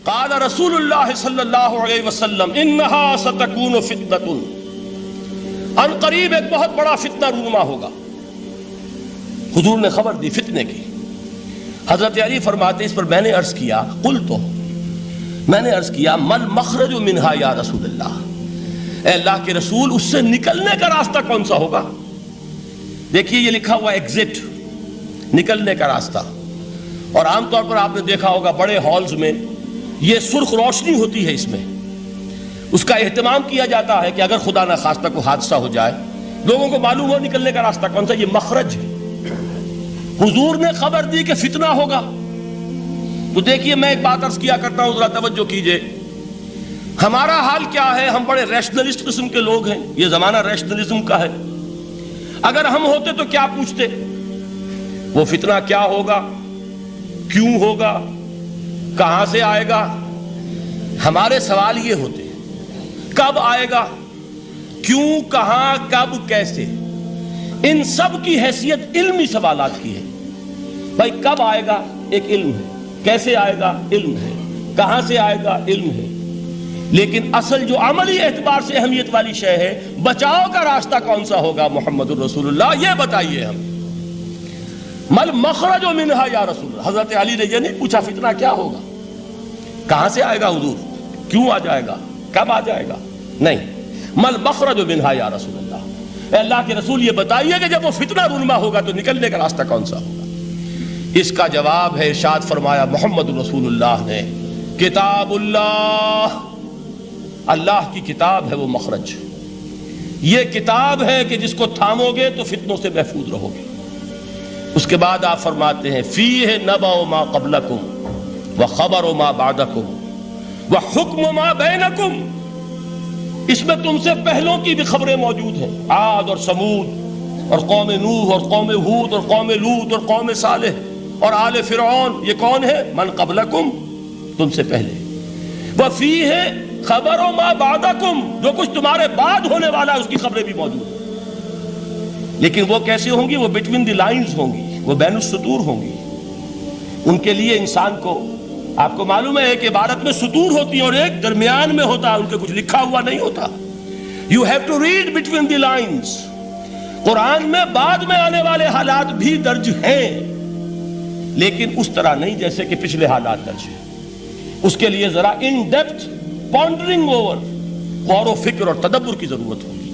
قال رسول اللہ صلی اللہ علیہ وسلم انہا ستکون فتنۃ، ان قریب ایک بہت بڑا فتنہ رونما ہوگا۔ حضور نے خبر دی فتنے کی۔ حضرت علی فرماتے اس پر میں نے عرض کیا، قلت، میں نے عرض کیا، مل مخرج منہا یا رسول اللہ، اے اللہ کے رسول اس سے نکلنے کا راستہ کون سا ہوگا؟ دیکھیے یہ لکھا ہوا ایگزٹ، نکلنے کا راستہ، اور عام طور پر آپ نے دیکھا ہوگا بڑے ہالز میں یہ سرخ روشنی ہوتی ہے، اس میں اس کا اہتمام کیا جاتا ہے کہ اگر خدا نہ خواستہ کوئی حادثہ ہو جائے لوگوں کو معلوم ہو نکلنے کا راستہ کون سا، یہ مخرج ہے۔ حضور نے خبر دی کہ فتنہ ہوگا۔ تو دیکھیے میں ایک بات عرض کیا کرتا ہوں، ذرا توجہ کیجئے، ہمارا حال کیا ہے؟ ہم بڑے ریشنلسٹ قسم کے لوگ ہیں، یہ زمانہ ریشنلزم کا ہے۔ اگر ہم ہوتے تو کیا پوچھتے؟ وہ فتنہ کیا ہوگا، کیوں ہوگا، کہاں سے آئے گا؟ ہمارے سوال یہ ہوتے ہیں، کب آئے گا، کیوں، کہاں، کب، کیسے؟ ان سب کی حیثیت علمی سوالات کی ہے۔ بھائی کب آئے گا ایک علم ہے، کیسے آئے گا علم ہے، کہاں سے آئے گا علم ہے، لیکن اصل جو عملی اعتبار سے اہمیت والی شے ہے، بچاؤ کا راستہ کون سا ہوگا محمد الرسول اللہ، یہ بتائیے ہم۔ مل مخرج منہا یا رسول اللہ، حضرت علی نے یہ نہیں پوچھا فتنہ کیا ہوگا، کہاں سے آئے گا حضور، کیوں آ جائے گا، کب آ جائے گا، نہیں، مل مخرج منہا یا رسول اللہ، اے اللہ کے رسول یہ بتائیے کہ جب وہ فتنہ رونما ہوگا تو نکلنے کا راستہ کون سا ہوگا؟ اس کا جواب ہے، ارشاد فرمایا محمد رسول اللہ نے، کتاب اللہ، اللہ کی کتاب ہے وہ مخرج، یہ کتاب ہے کہ جس کو تھامو گے تو فتنوں سے محفوظ رہو گے۔ اس کے بعد آپ فرماتے ہیں فیہ نبأ ما قبلکم وخبر ما بعدکم وحکم ما بینکم، اس میں تم سے پہلوں کی بھی خبریں موجود ہیں، عاد اور سمود اور قوم نوح اور قوم ہود اور قوم لوط اور قوم صالح اور آل فرعون، یہ کون ہے؟ من قبلکم، تم سے پہلے، وفیہ خبر ما بعدکم، جو کچھ تمہارے بعد ہونے والا ہے اس کی خبریں بھی موجود ہیں، لیکن وہ کیسے ہوں گی؟ وہ بٹوین دی لائنز ہوں گی، وہ بین السطور ہوں گی۔ ان کے لیے انسان کو، آپ کو معلوم ہے کہ عبارت میں سطور ہوتی ہیں اور ایک درمیان میں ہوتا ہے، ان کے کچھ لکھا ہوا نہیں ہوتا۔ You have to read between the lines. قرآن میں بعد میں آنے والے حالات بھی درج ہیں، لیکن اس طرح نہیں جیسے کہ پچھلے حالات درج ہیں۔ اس کے لیے ذرا ان ڈیپتھ پونڈرنگ اوور، غور و فکر اور تدبر کی ضرورت ہوگی۔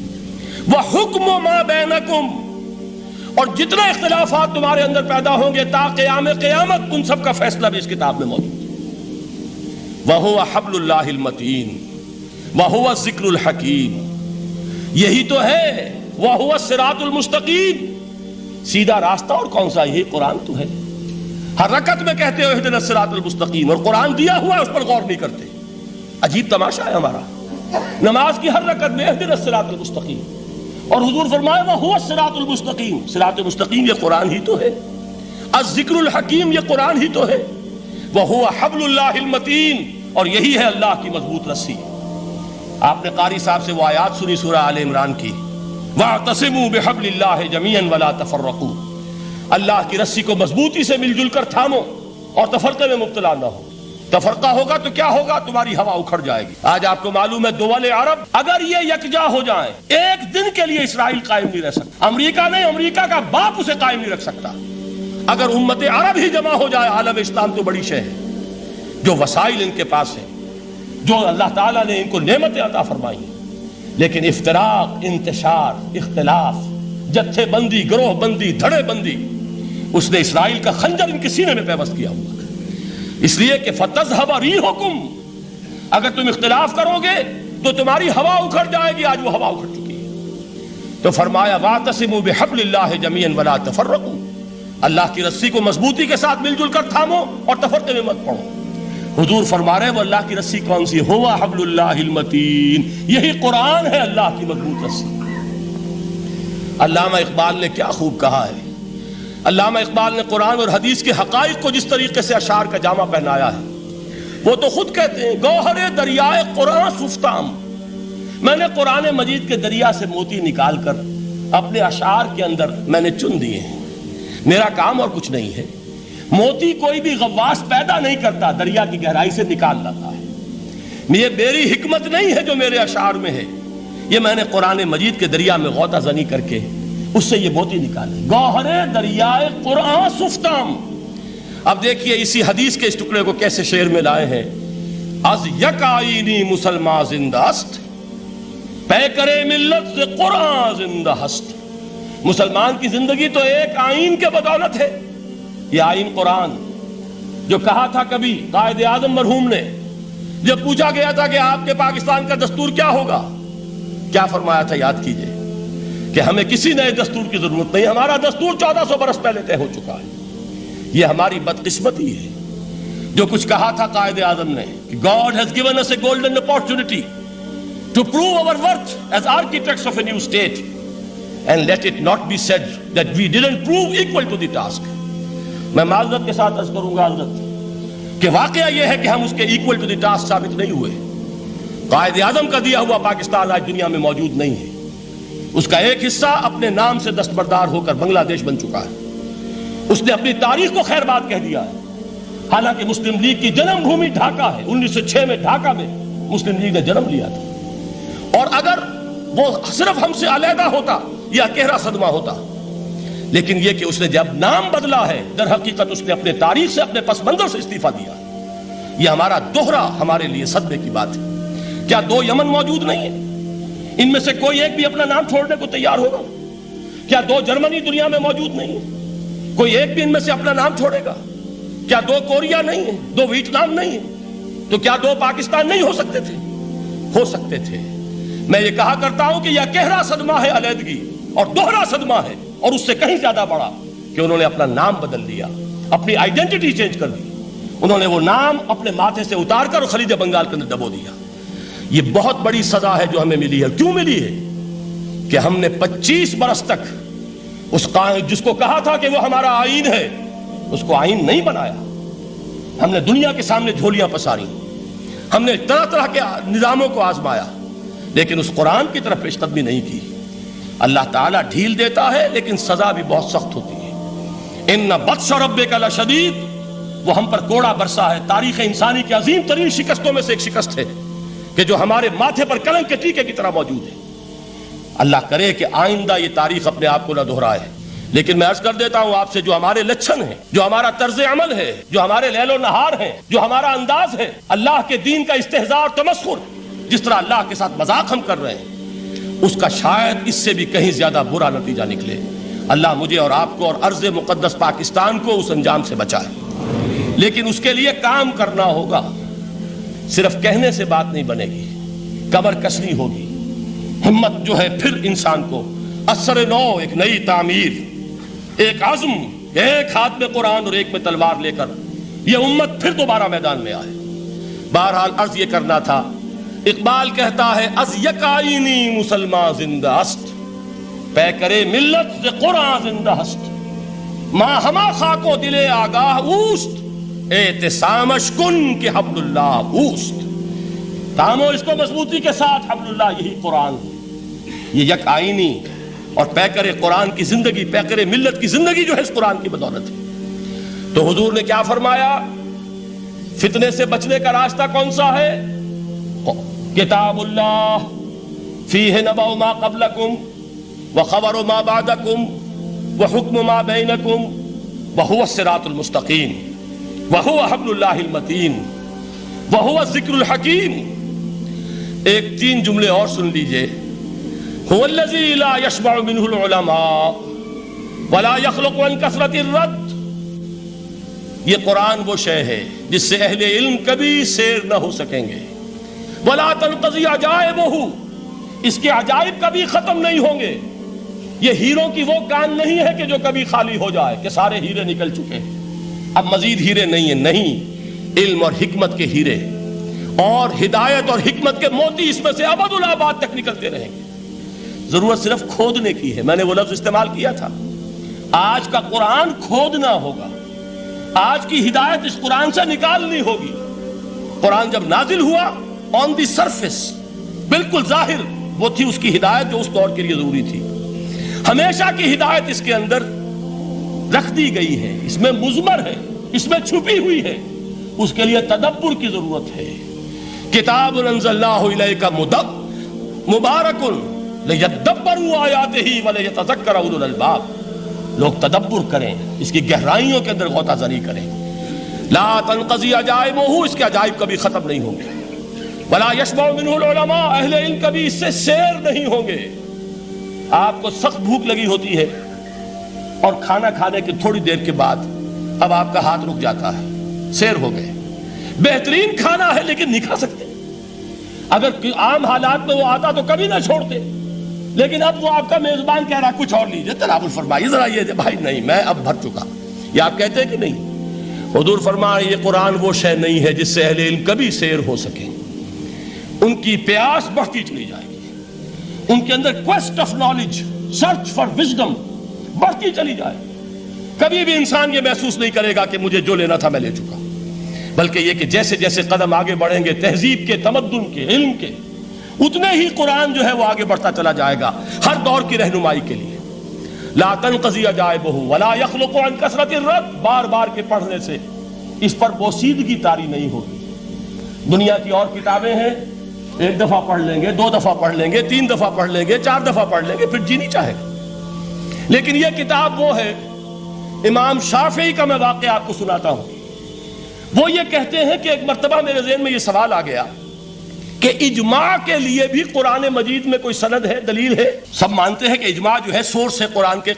وَحُکْمُ مَا بَيْنَكُمْ، اور جتنے اختلافات تمہارے اندر پیدا ہوں گے تا قیام قیامت، ان سب کا فیصلہ بھی اس کتاب میں موجود ہے۔ وَهُوَ حَبْلُ اللَّهِ الْمَتِينُ وَهُوَ الذِّكْرُ الْحَكِيمُ، یہی تو ہے، وَهُوَ الصِّرَاطُ الْمُسْتَقِيمُ، سیدھا راستہ، اور کون سا؟ یہی قرآن تو ہے۔ ہر رکعت میں کہتے ہو اهْدِنَا الصِّرَاطَ الْمُسْتَقِيمُ، اور قرآن دیا ہوا ہے اس پر غور نہیں کرتے۔ عجیب تماشا ہے ہمارا، نماز کی ہر رکعت میں اهْدِنَا الصِّرَاطَ الْمُسْتَقِيمُ، اور حضور فرمائے وَهُوَ الصِّرَاطُ الْمُسْتَقِيمُ، صراط مستقیم یہ قرآن ہی تو ہے، الذکر الحکیم یہ قرآن ہی تو ہے، وَهُوَ حَبْلُ اللَّهِ الْمَتِينُ، اور یہی ہے اللہ کی مضبوط رسی۔ آپ نے قاری صاحب سے وہ آیات سنی سورہ آل عمران کی، وَاعْتَصِمُوا بِحَبْلِ اللَّهِ جَمِيعًا وَلَا تَفَرَّقُوا، اللہ کی رسی کو مضبوطی سے مل جل کر تھامو اور تفرقے میں مبتلا نہ ہو۔ تفرقہ ہوگا تو کیا ہوگا؟ تمہاری ہوا اکھڑ جائے گی۔ آج آپ کو معلوم ہے دول عرب اگر یہ یکجا ہو جائیں، ایک دن کے لیے اسرائیل قائم نہیں رہ سکتا، امریکہ نہیں، امریکہ کا باپ اسے قائم نہیں رکھ سکتا۔ اگر امت عرب ہی جمع ہو جائے، عالم اسلام تو بڑی شے ہے، جو وسائل ان کے پاس ہیں، جو اللہ تعالیٰ نے ان کو نعمتیں عطا فرمائی ہیں، لیکن افتراق، انتشار، اختلاف، جتھے بندی، گروہ بندی، دھڑے بندی، اس نے اسرائیل کا خنجر ان کے سینے میں پیوست کیا ہوا، اس لیے کہ فَتَذْهَبَ رِيحُكُمْ، اگر تم اختلاف کرو گے تو تمہاری ہوا اکھڑ جائے گی۔ آج وہ ہوا اکھڑ چکی ہے۔ تو فرمایا وَاعْتَصِمُوا بِحَبْلِ اللَّهِ جَمِيعًا وَلَا تَفَرَّقُوا، اللہ کی رسی کو مضبوطی کے ساتھ مل جل کر تھامو اور تفرقے میں مت پڑو۔ حضور فرما رہے ہیں وہ اللہ کی رسی کون سی؟ هُوَ حَبْلُ اللَّهِ الْمَتِينُ، یہی قرآن ہے اللہ کی مضبوط رسی۔ علامہ اقبال نے کیا خوب کہا ہے، علامہ اقبال نے قرآن اور حدیث کے حقائق کو جس طریقے سے اشعار کا جامع پہنایا ہے، وہ تو خود کہتے ہیں گوہر دریائے قرآن سفتام، میں نے قرآن مجید کے دریا سے موتی نکال کر اپنے اشعار کے اندر میں نے چن دیے ہیں، میرا کام اور کچھ نہیں ہے، موتی کوئی بھی غواص پیدا نہیں کرتا، دریا کی گہرائی سے نکال لاتا ہے۔ یہ میری حکمت نہیں ہے جو میرے اشعار میں ہے، یہ میں نے قرآن مجید کے دریا میں غوطہ زنی کر کے اس سے یہ موتی نکالے۔ گوہر دریائے قرآن سفتام۔ اب دیکھیے اسی حدیث کے اس ٹکڑے کو کیسے شعر میں لائے ہیں۔ از یک آئینی مسلمان زندہ است، پے کرے ملت سے قرآن زندہ ہست۔ مسلمان کی زندگی تو ایک آئین کے بدولت ہے، یہ آئین قرآن، جو کہا تھا کبھی قائد اعظم مرحوم نے جب پوچھا گیا تھا کہ آپ کے پاکستان کا دستور کیا ہوگا، کیا فرمایا تھا؟ یاد کیجئے کہ ہمیں کسی نئے دستور کی ضرورت نہیں، ہمارا دستور 1400 برس پہلے طے ہو چکا ہے۔ یہ ہماری بدقسمتی ہے جو کچھ کہا تھا قائد اعظم نے کہ God has given us a golden opportunity to prove our worth as architects of a new state, and let it not be said that we didn't prove equal to the task۔ میں معذرت کے ساتھ عرض کروں گا حضرت کہ واقعہ یہ ہے کہ ہم اس کے equal to the task ثابت نہیں ہوئے۔ قائد اعظم کا دیا ہوا پاکستان آج دنیا میں موجود نہیں ہے، اس کا ایک حصہ اپنے نام سے دستبردار ہو کر بنگلہ دیش بن چکا ہے، اس نے اپنی تاریخ کو خیر بات کہہ دیا ہے۔ حالانکہ مسلم لیگ کی جنم بھومی ڈھاکہ ہے، 1906 میں ڈھاکہ میں مسلم لیگ نے جنم لیا تھا، اور اگر وہ صرف ہم سے علیحدہ ہوتا یا گہرا صدمہ ہوتا، لیکن یہ کہ اس نے جب نام بدلا ہے در حقیقت اس نے اپنے تاریخ سے، اپنے پس منظر سے استعفیٰ دیا۔ یہ ہمارا دوہرا ہمارے لیے صدمے کی بات ہے۔ کیا 2 یمن موجود نہیں ہیں؟ ان میں سے کوئی ایک بھی اپنا نام چھوڑنے کو تیار ہوگا؟ کیا 2 جرمنی دنیا میں موجود نہیں ہیں؟ کوئی ایک بھی ان میں سے اپنا نام چھوڑے گا؟ کیا 2 کوریا نہیں ہیں؟ 2 ویتنام نہیں ہیں؟ تو کیا 2 پاکستان نہیں ہو سکتے تھے؟ ہو سکتے تھے۔ میں یہ کہا کرتا ہوں کہ یہ گہرا صدمہ ہے علیحدگی، اور دوہرا صدمہ ہے، اور اس سے کہیں زیادہ بڑا کہ انہوں نے اپنا نام بدل لیا، اپنی آئیڈینٹی چینج کر دی، انہوں نے وہ نام اپنے ماتھے سے اتار کر خلیج بنگال کے اندر دبو دیا۔ یہ بہت بڑی سزا ہے جو ہمیں ملی ہے۔ کیوں ملی ہے؟ کہ ہم نے 25 برس تک اس جس کو کہا تھا کہ وہ ہمارا آئین ہے، اس کو آئین نہیں بنایا۔ ہم نے دنیا کے سامنے جھولیاں پساری، ہم نے طرح طرح کے نظاموں کو آزمایا، لیکن اس قرآن کی طرف پیش قدمی نہیں کی۔ اللہ تعالیٰ ڈھیل دیتا ہے لیکن سزا بھی بہت سخت ہوتی ہے۔ ان بطش ربک لشدید، وہ ہم پر کوڑا برسا ہے۔ تاریخ انسانی کی عظیم ترین شکستوں میں سے ایک شکست ہے کہ جو ہمارے ماتھے پر کلنک کے ٹیکے کی طرح موجود ہے۔ اللہ کرے کہ آئندہ یہ تاریخ اپنے آپ کو نہ دہرائے، لیکن میں عرض کر دیتا ہوں آپ سے، جو ہمارے لچھن ہیں، جو ہمارا طرز عمل ہے، جو ہمارے لیل و نہار ہیں، جو ہمارا انداز ہے، اللہ کے دین کا استہزاء اور تمسخر، جس طرح اللہ کے ساتھ مذاق ہم کر رہے ہیں، اس کا شاید اس سے بھی کہیں زیادہ برا نتیجہ نکلے۔ اللہ مجھے اور آپ کو اور ارض مقدس پاکستان کو اس انجام سے بچائے، لیکن اس کے لیے کام کرنا ہوگا۔ صرف کہنے سے بات نہیں بنے گی، کمر کسنی ہوگی، ہمت جو ہے پھر انسان کو اثر نو، ایک نئی تعمیر، ایک عزم، ایک ہاتھ میں قرآن اور ایک میں تلوار لے کر یہ امت پھر دوبارہ میدان میں آئے۔ بہرحال عرض یہ کرنا تھا، اقبال کہتا ہے از یک آئینی مسلمان زندہ است، پے کرے ملت سے قرآن زندہ ہست، ماں ہما خاک و دل آگاہ اوست، اعتصامش کن کہ حبل اللہ اوست۔ تامو اس کو مضبوطی کے ساتھ، حبل اللہ یہی قرآن ہے۔ یہ یک آئینی اور پیکر قرآن کی زندگی، پیکر ملت کی زندگی جو ہے اس قرآن کی بدولت ہے۔ تو حضور نے کیا فرمایا؟ فتنے سے بچنے کا راستہ کون سا ہے؟ کتاب اللہ فیہ نبأ ما قبلکم وخبر ما بعدکم وحکم ما بینکم وہو الصراط المستقیم وہو حبل اللہ المتین وہو الذکر الحکیم۔ ایک 3 جملے اور سن لیجئے۔ هو الذی لا یشبع منہ العلماء ولا یخلق عن کثرت الرد۔ یہ قرآن وہ شے ہے جس سے اہل علم کبھی سیر نہ ہو سکیں گے۔ ولا تنقضی عجائبہ، اس کے عجائب کبھی ختم نہیں ہوں گے۔ یہ ہیروں کی وہ کان نہیں ہے کہ جو کبھی خالی ہو جائے کہ سارے ہیرے نکل چکے ہیں، اب مزید ہیرے نہیں ہیں، نہیں، علم اور حکمت کے ہیرے اور ہدایت اور حکمت کے موتی اس میں سے ابد الآباد تک نکلتے رہیں گے۔ ضرورت صرف کھودنے کی ہے۔ میں نے وہ لفظ استعمال کیا تھا، آج کا قرآن کھودنا ہوگا، آج کی ہدایت اس قرآن سے نکالنی ہوگی۔ قرآن جب نازل ہوا آن دی سرفیس، بالکل ظاہر وہ تھی اس کی ہدایت جو اس دور کے لیے ضروری تھی۔ ہمیشہ کی ہدایت اس کے اندر رکھ دی گئی ہے، اس میں مضمر ہے اس میں چھپی ہوئی ہے، اس کے لیے تدبر کی ضرورت ہے۔ کتاب انزلناہ الیک مبارک لیدبروا آیاتہ ولیتذکر اولو الالباب، لوگ تدبر کریں، اس کی گہرائیوں کے اندر غوطہ زنی کریں۔ لا تنقضی عجائبہ، اس کے عجائب کبھی ختم نہیں ہوں گے۔ ولا یشبع منہ العلماء، اہل علم کبھی اس سے سیر نہیں ہوں گے۔ آپ کو سخت بھوک لگی ہوتی ہے اور کھانا کھانے کے تھوڑی دیر کے بعد اب آپ کا ہاتھ رک جاتا ہے، سیر ہو گئے، بہترین کھانا ہے لیکن نہیں کھا سکتے۔ اگر عام حالات میں وہ آتا تو کبھی نہ چھوڑتے، لیکن اب وہ آپ کا میزبان کہہ رہا کچھ اور لیجیے، تناول فرمائیے ذرا، یہ بھائی نہیں میں اب بھر چکا، یہ آپ کہتے ہیں کہ نہیں؟ حضور فرمائے یہ قرآن وہ شے نہیں ہے جس سے اہل علم کبھی سیر ہو سکے، ان کی پیاس بڑھتی چلی جائے گی، ان کے اندر quest of knowledge, search for wisdom بڑھتی چلی جائے، کبھی بھی انسان یہ محسوس نہیں کرے گا کہ مجھے جو لینا تھا میں لے چکا، بلکہ یہ کہ جیسے جیسے قدم آگے بڑھیں گے تہذیب کے، تمدن کے، علم کے، اتنے ہی قرآن جو ہے وہ آگے بڑھتا چلا جائے گا ہر دور کی رہنمائی کے لیے۔ لا تنقضی عجائبہ ولا یخلق عن کثرت الرد، بار بار کے پڑھنے سے اس پر بوسیدگی طاری نہیں ہوگی۔ دنیا کی اور کتابیں ہیں، ایک دفعہ پڑھ لیں گے، 2 دفعہ پڑھ لیں گے، 3 دفعہ پڑھ لیں گے، 4 دفعہ پڑھ لیں گے، پھر جی نہیں چاہے گا۔ لیکن یہ کتاب وہ ہے، امام شافعی کا میں واقعہ آپ کو سناتا ہوں۔ وہ یہ کہتے ہیں کہ ایک مرتبہ میرے ذہن میں یہ سوال آ گیا کہ اجماع کے لیے بھی قرآن مجید میں کوئی سند ہے، دلیل ہے؟ سب مانتے ہیں کہ اجماع جو ہے سورس ہے قرآن کے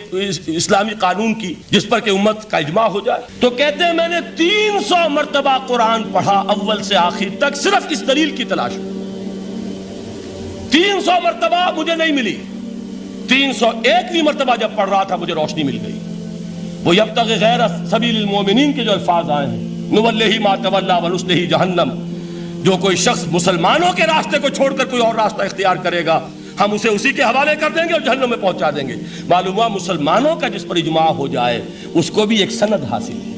اسلامی قانون کی، جس پر کہ امت کا اجماع ہو جائے۔ تو کہتے ہیں میں نے 300 مرتبہ قرآن پڑھا اول سے آخر تک، صرف اس دلیل کی تلاش میں۔ 300 مرتبہ مجھے نہیں ملی، 301ویں مرتبہ جب پڑھ رہا تھا مجھے روشنی مل گئی۔ وہ یبتغی غیر سبیل المومنین کے جو الفاظ آئے ہیں، نولہ ما تولی ونصلہ جہنم، جو کوئی شخص مسلمانوں کے راستے کو چھوڑ کر کوئی اور راستہ اختیار کرے گا ہم اسے اسی کے حوالے کر دیں گے اور جہنم میں پہنچا دیں گے۔ معلوم ہوا مسلمانوں کا جس پر اجماع ہو جائے اس کو بھی ایک سند حاصل ہے،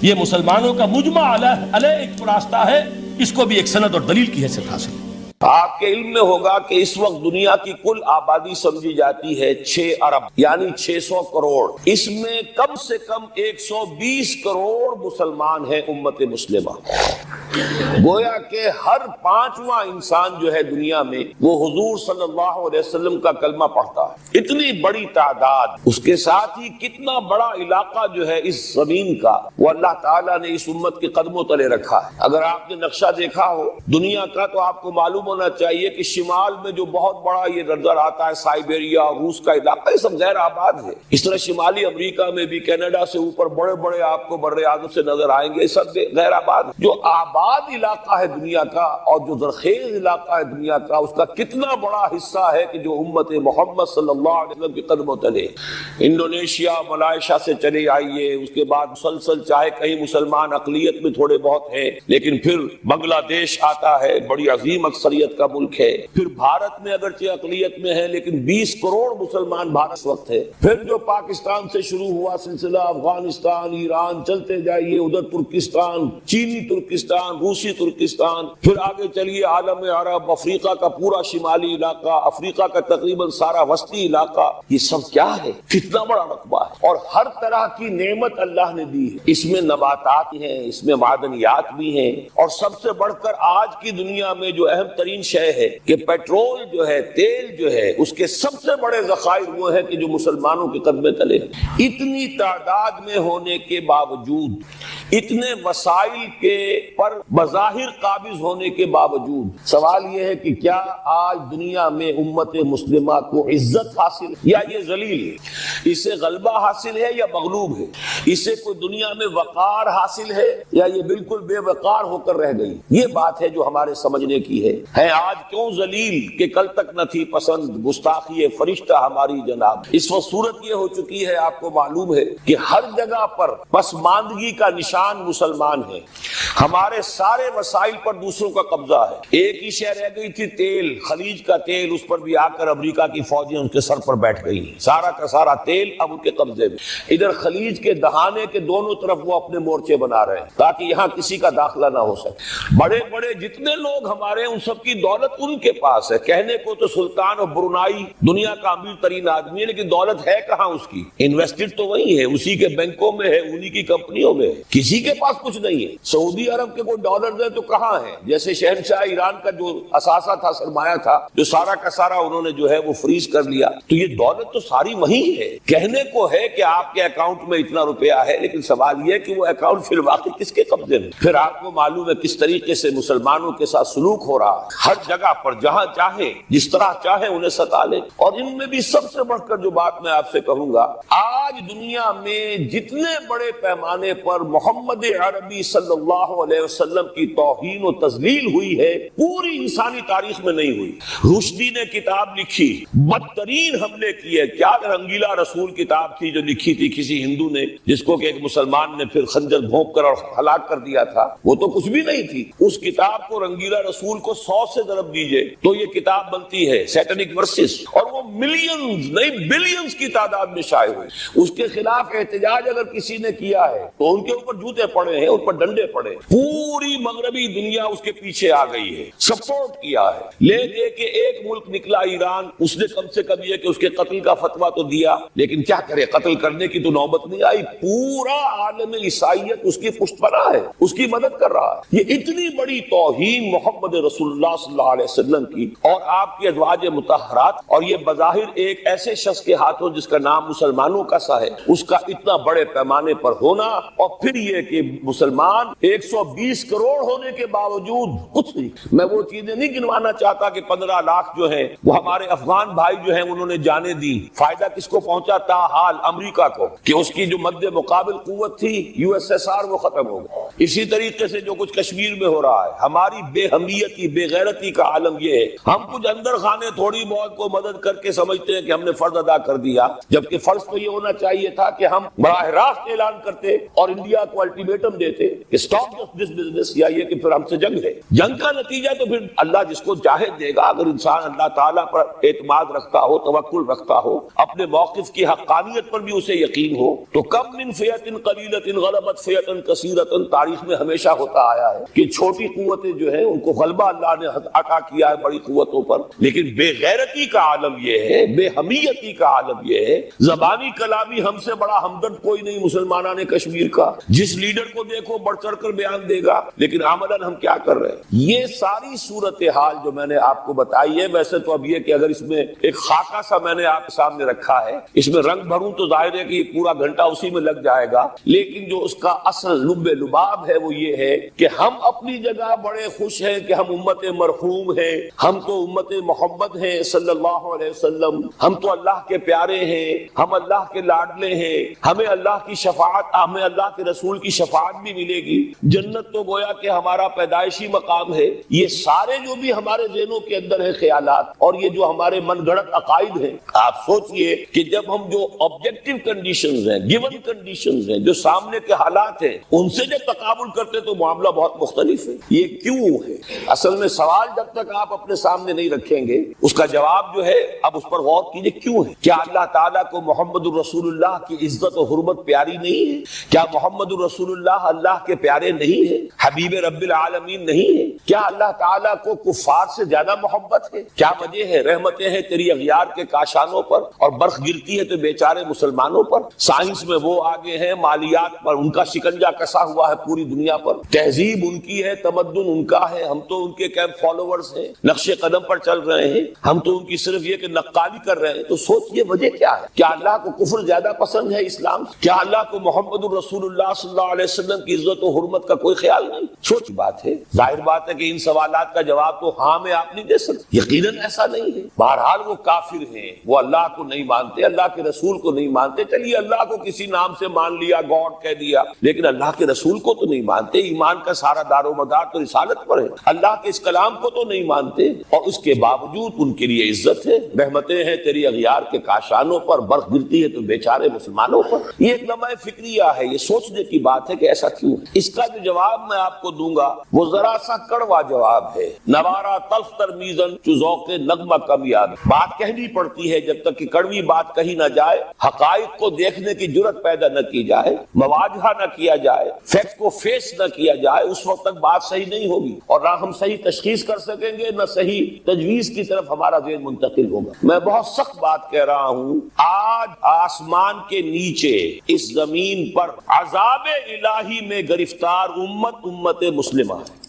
یہ مسلمانوں کا مجمع علیہ ایک راستہ ہے، اس کو بھی ایک سند اور دلیل کی حیثیت حاصل ہے۔ آپ کے علم میں ہوگا کہ اس وقت دنیا کی کل آبادی سمجھی جاتی ہے 6 ارب یعنی 600 کروڑ، اس میں کم سے کم 120 کروڑ مسلمان ہیں امت مسلمہ۔ گویا کہ ہر 5واں انسان جو ہے دنیا میں وہ حضور صلی اللہ علیہ وسلم کا کلمہ پڑھتا ہے، اتنی بڑی تعداد، اس کے ساتھ ہی کتنا بڑا علاقہ جو ہے اس زمین کا وہ اللہ تعالیٰ نے اس امت کے قدموں تلے رکھا ہے۔ اگر آپ نے نقشہ دیکھا ہو دنیا کا تو آپ کو معلوم ہونا چاہیے کہ شمال میں جو بہت بڑا یہ نظر آتا ہے سائبیریا اور روس کا علاقہ، یہ سب غیر آباد ہے۔ اس طرح شمالی امریکہ میں بھی کینیڈا سے اوپر بڑے بڑے آپ کو بر اعظم سے نظر آئیں گے، یہ سب غیر آباد۔ جو آباد علاقہ ہے دنیا کا اور جو زرخیز علاقہ ہے دنیا کا، اس کا کتنا بڑا حصہ ہے کہ جو امت محمد صلی اللہ علیہ وسلم کے قدموں تلے۔ انڈونیشیا، ملائیشیا سے چلے آئیے، اس کے بعد مسلسل چاہے کہیں مسلمان اقلیت میں تھوڑے بہت ہیں، لیکن پھر بنگلہ دیش آتا ہے، بڑی عظیم اکثریت کا ملک ہے۔ پھر بھارت میں اگرچہ اقلیت میں ہے لیکن 20 کروڑ مسلمان بھارت اس وقت ہے۔ پھر جو پاکستان سے شروع ہوا سلسلہ، افغانستان، ایران، چلتے جائیے ادھر ترکستان، چینی ترکستان، روسی ترکستان، پھر آگے چلیے عالم عرب، افریقہ کا پورا شمالی علاقہ، افریقہ کا تقریباً سارا وسطی علاقہ، یہ سب کیا ہے؟ کتنا بڑا رقبہ ہے، اور ہر طرح کی نعمت اللہ نے دی ہے۔ اس میں نباتات ہیں، اس میں معدنیات بھی ہیں، اور سب سے بڑھ کر آج کی دنیا میں جو اہم ترین شے ہے کہ پیٹرول جو ہے، تیل جو ہے، اس کے سب سے بڑے ذخائر وہ ہیں کہ جو مسلمانوں کے قدمے تلے ہیں۔ اتنی تعداد میں ہونے کے باوجود، اتنے وسائل کے پر بظاہر قابض ہونے کے باوجود، سوال یہ ہے کہ کیا آج دنیا میں امت مسلمہ کو عزت حاصل ہے یا یہ ذلیل ہے؟ اسے غلبہ حاصل ہے یا مغلوب ہے؟ اسے کوئی دنیا میں وقار حاصل ہے یا یہ بالکل بے وقار ہو کر رہ گئی؟ یہ بات ہے جو ہمارے سمجھنے کی ہے آج کیوں ذلیل کہ کل تک نہ تھی پسند، گستاخی فرشتہ ہماری جناب۔ اس وقت صورت یہ ہو چکی ہے، آپ کو معلوم ہے کہ ہر جگہ پر پسماندگی کا نشان مسلمان ہے۔ ہمارے سارے وسائل پر دوسروں کا قبضہ ہے۔ ایک ہی شے رہ گئی تھی تیل، خلیج کا تیل، اس پر بھی آ کر امریکہ کی فوجیں ان کے سر پر بیٹھ گئی ہیں، سارا کا سارا تیل اب ان کے قبضے میں۔ ادھر خلیج کے دہانے کے دونوں طرف وہ اپنے مورچے بنا رہے ہیں تاکہ یہاں کسی کا داخلہ نہ ہو سکے۔ بڑے بڑے جتنے لوگ ہمارے ان سب کی دولت ان کے پاس ہے۔ کہنے کو تو سلطان اور برونائی دنیا کا امیر ترین آدمی ہے، لیکن دولت ہے کہاں اس کی؟ انویسٹڈ تو وہی ہے، اسی کے بینکوں میں ہے، انہی کی کمپنیوں میں ہے۔ کسی کے پاس کچھ نہیں ہے. سعودی عرب کے کوئی ڈالرز ہیں تو کہاں ہیں؟ جیسے شہنشاہ ایران کا جو اثاثہ تھا، سرمایہ تھا، جو سارا کا سارا انہوں نے جو ہے وہ فریز کر لیا. تو یہ دولت تو ساری وہی ہے. کہنے کو ہے کہ آپ کے اکاؤنٹ میں اتنا روپیہ ہے، لیکن سوال یہ کہ وہ اکاؤنٹ فی الواقع کس کے قبضے میں؟ پھر آپ کو معلوم ہے کس طریقے سے مسلمانوں کے ساتھ سلوک ہو رہا ہے. ہر جگہ پر جہاں چاہے جس طرح چاہے انہیں ستا لیں. اور ان میں بھی سب سے بڑھ کر جو بات میں آپ سے کہوں گا، آج دنیا میں جتنے بڑے پیمانے پر محمد عربی صلی اللہ علیہ وسلم کی توہین و تذلیل ہوئی ہے، پوری انسانی تاریخ میں نہیں ہوئی. رشدی نے کتاب لکھی، بدترین حملے کیے. کیا رنگیلا رسول کتاب تھی جو لکھی تھی کسی ہندو نے، جس کو کہ ایک مسلمان نے پھر خنجر بھونک کر اور ہلاک کر دیا تھا. وہ تو کچھ بھی نہیں تھی. اس کتاب کو رنگیلا رسول کو 100 سے ضرب دیجئے تو یہ کتاب بنتی ہے سیٹنک ورسز، اور وہ ملینز نہیں بلینز کی تعداد میں شائع ہوئی. اس کے خلاف احتجاج اگر کسی نے کیا ہے تو ان کے اوپر جوتے پڑے ہیں، ان پر ڈنڈے پڑے. پوری مغربی دنیا اس کے پیچھے آ گئی ہے، سپورٹ کیا ہے. لے دے کے ایک ملک نکلا ایران، اس نے کم سے کم یہ کہ اس کے قتل کا فتویٰ تو دیا، لیکن کیا کرے، قتل کرنے کی تو نوبت نہیں آئی. پورا عالم عیسائیت اس کی پشت پناہ ہے، اس کی مدد کر رہا ہے. یہ اتنی بڑی توہین محمد رسول اللہ صلی اللہ علیہ وسلم کی اور آپ کی ازواج مطہرات، اور یہ بظاہر ایک ایسے شخص کے ہاتھوں جس کا نام مسلمانوں کا سا ہے، اس کا اتنا بڑے پیمانے پر ہونا. اور پھر یہ کہ مسلمان 120 کروڑ ہونے کے باوجود کچھ نہیں. میں وہ چیزیں نہیں گنوانا چاہتا کہ 15 لاکھ جو ہیں وہ ہمارے افغان بھائی جو ہیں انہوں نے جانے دی. فائدہ کس کو پہنچا؟ تاحال امریکہ کو، کہ اس کی جو مد مقابل قوت تھی USSR وہ ختم ہو گئی. اسی طریقے سے جو کچھ کشمیر میں ہو رہا ہے، ہماری بے حمیتی بے غیرتی کا عالم یہ ہے. ہم کچھ اندر خانے تھوڑی بہت کو مدد کر کے سمجھتے ہیں کہ ہم نے فرض ادا کر دیا، جبکہ فرض تو یہ ہونا چاہیے تھا کہ ہم براہ راست اعلان کرتے اور انڈیا کو الٹیمیٹم دیتے کہ اسٹاپ دس بزنس، یا یہ کہ پھر ہم سے جنگ ہے. جنگ کا نتیجہ تو پھر اللہ جس کو چاہے دے گا. اگر انسان اللہ تعالیٰ پر اعتماد رکھتا ہو، توکل رکھتا ہو، اپنے موقف کی حقانیت پر بھی اسے یقین ہو، تو کم من فئۃ قلیلۃ غلبت فئۃ کثیرۃ. تاریخ میں ہمیشہ ہوتا آیا ہے کہ چھوٹی قوتیں جو ہیں ان کو غلبہ اللہ نے عطا کیا ہے بڑی قوتوں پر. لیکن بے غیرتی کا عالم یہ ہے، بے حمیتی کا عالم یہ ہے. زبانی کلامی ہم سے بڑا ہمدرد کوئی نہیں مسلمانان کشمیر کا. جس لیڈر کو دیکھو بڑھ چڑھ کر بیان دے گا، لیکن عملاً ہم کیا کر رہے ہیں؟ یہ ساری صورتحال جو میں نے آپ کو بتائی ہے، ویسے تو اب یہ کہ اگر اس میں ایک خاکہ سا میں نے آپ کے سامنے رکھا ہے، اس میں رنگ بھروں تو ظاہر ہے کہ پورا گھنٹہ اسی میں لگ جائے گا. لیکن جو اس کا اصل لب لباب ہے وہ یہ ہے کہ ہم اپنی جگہ بڑے خوش ہیں کہ ہم امت مرحوم ہیں، ہم تو امت محمد ہیں صلی اللہ علیہ وسلم، ہم تو اللہ کے پیارے ہیں، ہم اللہ کے لاڈلے ہیں، ہمیں اللہ کی شفاعت، ہمیں اللہ کے رسول کی شفاعت بھی ملے گی، جنت تو گویا کہ ہمارا پیدائشی مقام ہے. یہ سارے جو بھی ہمارے ذہنوں کے اندر ہے خیالات، اور یہ جو ہمارے من گھڑت عقائد ہیں، آپ سوچئے کہ جب ہم جو آبجیکٹیو کنڈیشنز ہیں، گیون کنڈیشنز ہیں، جو سامنے کے حالات ہیں، ان سے جب تقابل کرتے تو معاملہ بہت مختلف ہے. یہ کیوں ہے؟ اصل میں سوال جب تک آپ اپنے سامنے نہیں رکھیں گے اس کا جواب جو ہے اب اس پر غور کیجئے کیوں ہے. کیا اللہ تعالیٰ کو محمد الرسول اللہ کی عزت و حرمت پیاری نہیں ہے؟ کیا محمد الرسول اللہ اللہ کے پیارے نہیں ہے، حبیب رب العالمین نہیں ہے؟ کیا اللہ تعالیٰ کو کفار سے زیادہ محبت ہے؟ کیا وجہ ہے؟ رحمتیں ہیں تیری اغیار کے کاشانوں پر اور برف گرتی ہے تو بیچارے مسلمانوں پر. سائنس میں وہ آگے ہیں، مالیات پر ان کا شکنجا کسا ہوا ہے پوری دنیا پر، تہذیب ان کی ہے، تمدن ان کا ہے، ہم تو ان کے کیمپ فالوورز ہیں، نقش قدم پر چل رہے ہیں، ہم تو ان کی صرف یہ کہ نقالی کر رہے ہیں. تو سوچئے وجہ کیا ہے؟ کیا اللہ کو کفر زیادہ پسند ہے اسلام؟ کیا اللہ کو محمد الرسول اللہ صلی اللہ علیہ وسلم کی عزت و حرمت کا کوئی خیال نہیں؟ چھوٹی بات ہے. ظاہر بات ہے کہ ان سوالات کا جواب تو ہاں میں آپ نہیں دے سکتے، یقیناً ایسا نہیں ہے. بہرحال وہ کافر ہیں، وہ اللہ کو نہیں مانتے، اللہ کے رسول کو نہیں مانتے. چلیے اللہ کو کسی نام سے مان لیا، گاڈ کہہ دیا، لیکن اللہ کے رسول کو تو نہیں مانتے. ایمان کا سارا دار و مدار تو رسالت پر ہے. اللہ کے اس کلام کو تو نہیں مانتے، اور اس کے باوجود ان کے لیے عزت ہے. رحمتیں ہیں تیری اغیار کے کاشانوں پر، برف گرتی ہے تو بیچارے مسلمانوں پر. یہ ایک لمحہ فکریہ ہے، یہ سوچنے کی بات ہے کہ ایسا کیوں ہے. اس کا جو جواب میں آپ کو دوں گا وہ ذرا سا کڑوا جواب ہے. نوارا تلخ ترمیزن چو ذوق نغمہ کم یاد. بات کہنی پڑتی ہے، جب تک کہ کڑوی بات کہی نہ جائے، حقائق کو دیکھنے کی جرت پیدا نہ کی جائے، مواجہہ نہ کیا جائے، فیکٹ کو فیس نہ کیا جائے، اس وقت تک بات صحیح نہیں ہوگی، اور نہ ہم صحیح تشخیص کر سکیں گے، نہ صحیح تجویز کی طرف ہمارا ذہن منتقل ہوگا. میں بہت سخت بات کہہ رہا ہوں. آج آسمان کے نیچے اس زمین پر عذاب الہی میں گرفتار امت مسلمہ ہے۔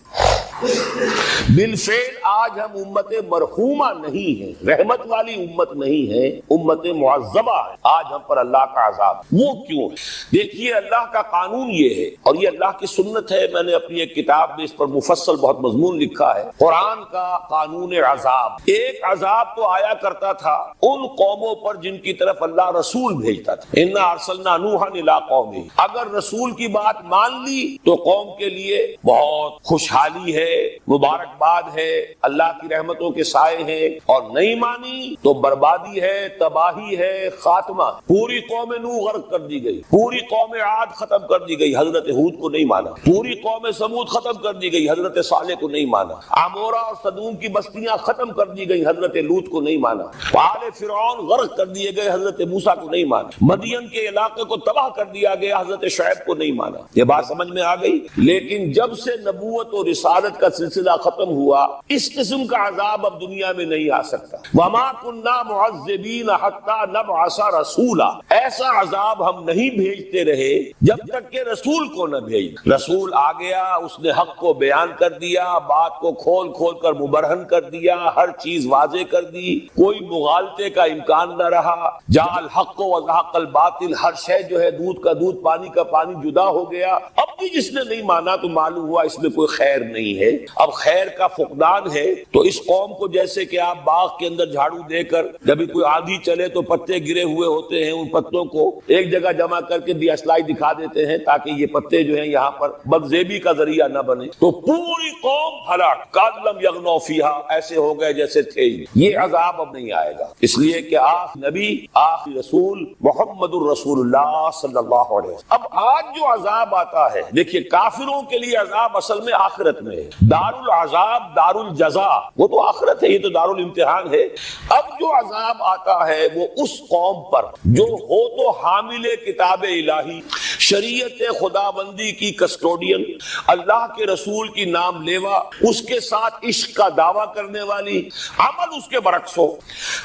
بالفعل آج ہم امت مرحومہ نہیں ہیں، رحمت والی امت نہیں ہے، امت معذبہ ہے۔ آج ہم پر اللہ کا عذاب، وہ کیوں ہے؟ دیکھیے اللہ کا قانون یہ ہے، اور یہ اللہ کی سنت ہے۔ میں نے اپنی ایک کتاب میں اس پر مفصل بہت مضمون لکھا ہے، قرآن کا قانون عذاب۔ ایک عذاب تو آیا کرتا تھا ان قوموں پر جن کی طرف اللہ رسول بھیجتا تھا، انا ارسلنا نوحا الی قومہ۔ اگر رسول کی بات مان لی تو قوم کے لیے بہت خوشحالی ہے، مبارکباد ہے، اللہ کی رحمتوں کے سائے ہیں، اور نہیں مانی تو بربادی ہے، تباہی ہے، خاتمہ۔ پوری قوم نوح غرق کر دی گئی، پوری قوم عاد ختم کر دی گئی، حضرت ہود کو نہیں مانا، پوری قوم سمود ختم کر دی گئی، حضرت صالح کو نہیں مانا، عمورہ اور صدوم کی بستیاں ختم کر دی گئی، حضرت لوط کو نہیں مانا، آل فرعون غرق کر دیے گئے، حضرت موسیٰ کو نہیں مانا، مدین کے علاقے کو تباہ کر دیا گیا، حضرت شعیب کو نہیں مانا۔ یہ بات سمجھ میں آ گئی؟ لیکن جب سے نبوت اور رسالت کا سلسلہ ختم ہوا، اس قسم کا عذاب اب دنیا میں نہیں آ سکتا۔ وَمَا كُنَّا مُعَذِّبِينَ حَتَّى نَبْعَثَ رَسُولًا، ایسا عذاب ہم نہیں بھیجتے رہے جب تک کہ رسول کو نہ بھیج۔ رسول آ گیا، اس نے حق کو بیان کر دیا، بات کو کھول کھول کر مبرہن کر دیا، ہر چیز واضح کر دی، کوئی مغالطے کا امکان نہ رہا، جاء الحق وزهق الباطل، ہر شے جو ہے دودھ کا دودھ، پانی کا پانی جدا ہو گیا۔ اب بھی جس نے نہیں مانا تو معلوم ہوا اس میں کوئی خیر نہیں ہے، اب خیر کا فقدان ہے۔ تو اس قوم کو جیسے کہ آپ باغ کے اندر جھاڑو دے کر جب کوئی آندھی چلے تو پتے گرے ہوئے ہوتے ہیں، ان پتوں کو ایک جگہ جمع کر کے دیاسلائی دکھا دیتے ہیں تاکہ یہ پتے جو ہیں یہاں پر بدزیبی کا ذریعہ نہ بنے، تو پوری قوم ہلاک، کالم یغنو فیہا، ایسے ہو گئے جیسے تھے ہی۔ یہ عذاب اب نہیں آئے گا، اس لیے کہ آخری نبی آخری رسول محمد الرسول اللہ صلی اللہ علیہ وسلم۔ اب آج جو عذاب آتا ہے، دیکھیے کافروں کے لیے عذاب اصل میں آخرت میں ہے، دار العذاب دار الجزا، وہ تو آخرت ہے، یہ تو دار الامتحان ہے۔ اب جو عذاب آتا ہے وہ اس قوم پر جو ہو تو حامل کتاب الہی، شریعت خدا بندی کی کسٹوڈین، اللہ کے رسول کی نام لیوا، اس کے ساتھ عشق کا دعویٰ کرنے والی، عمل اس کے برعکس ہو۔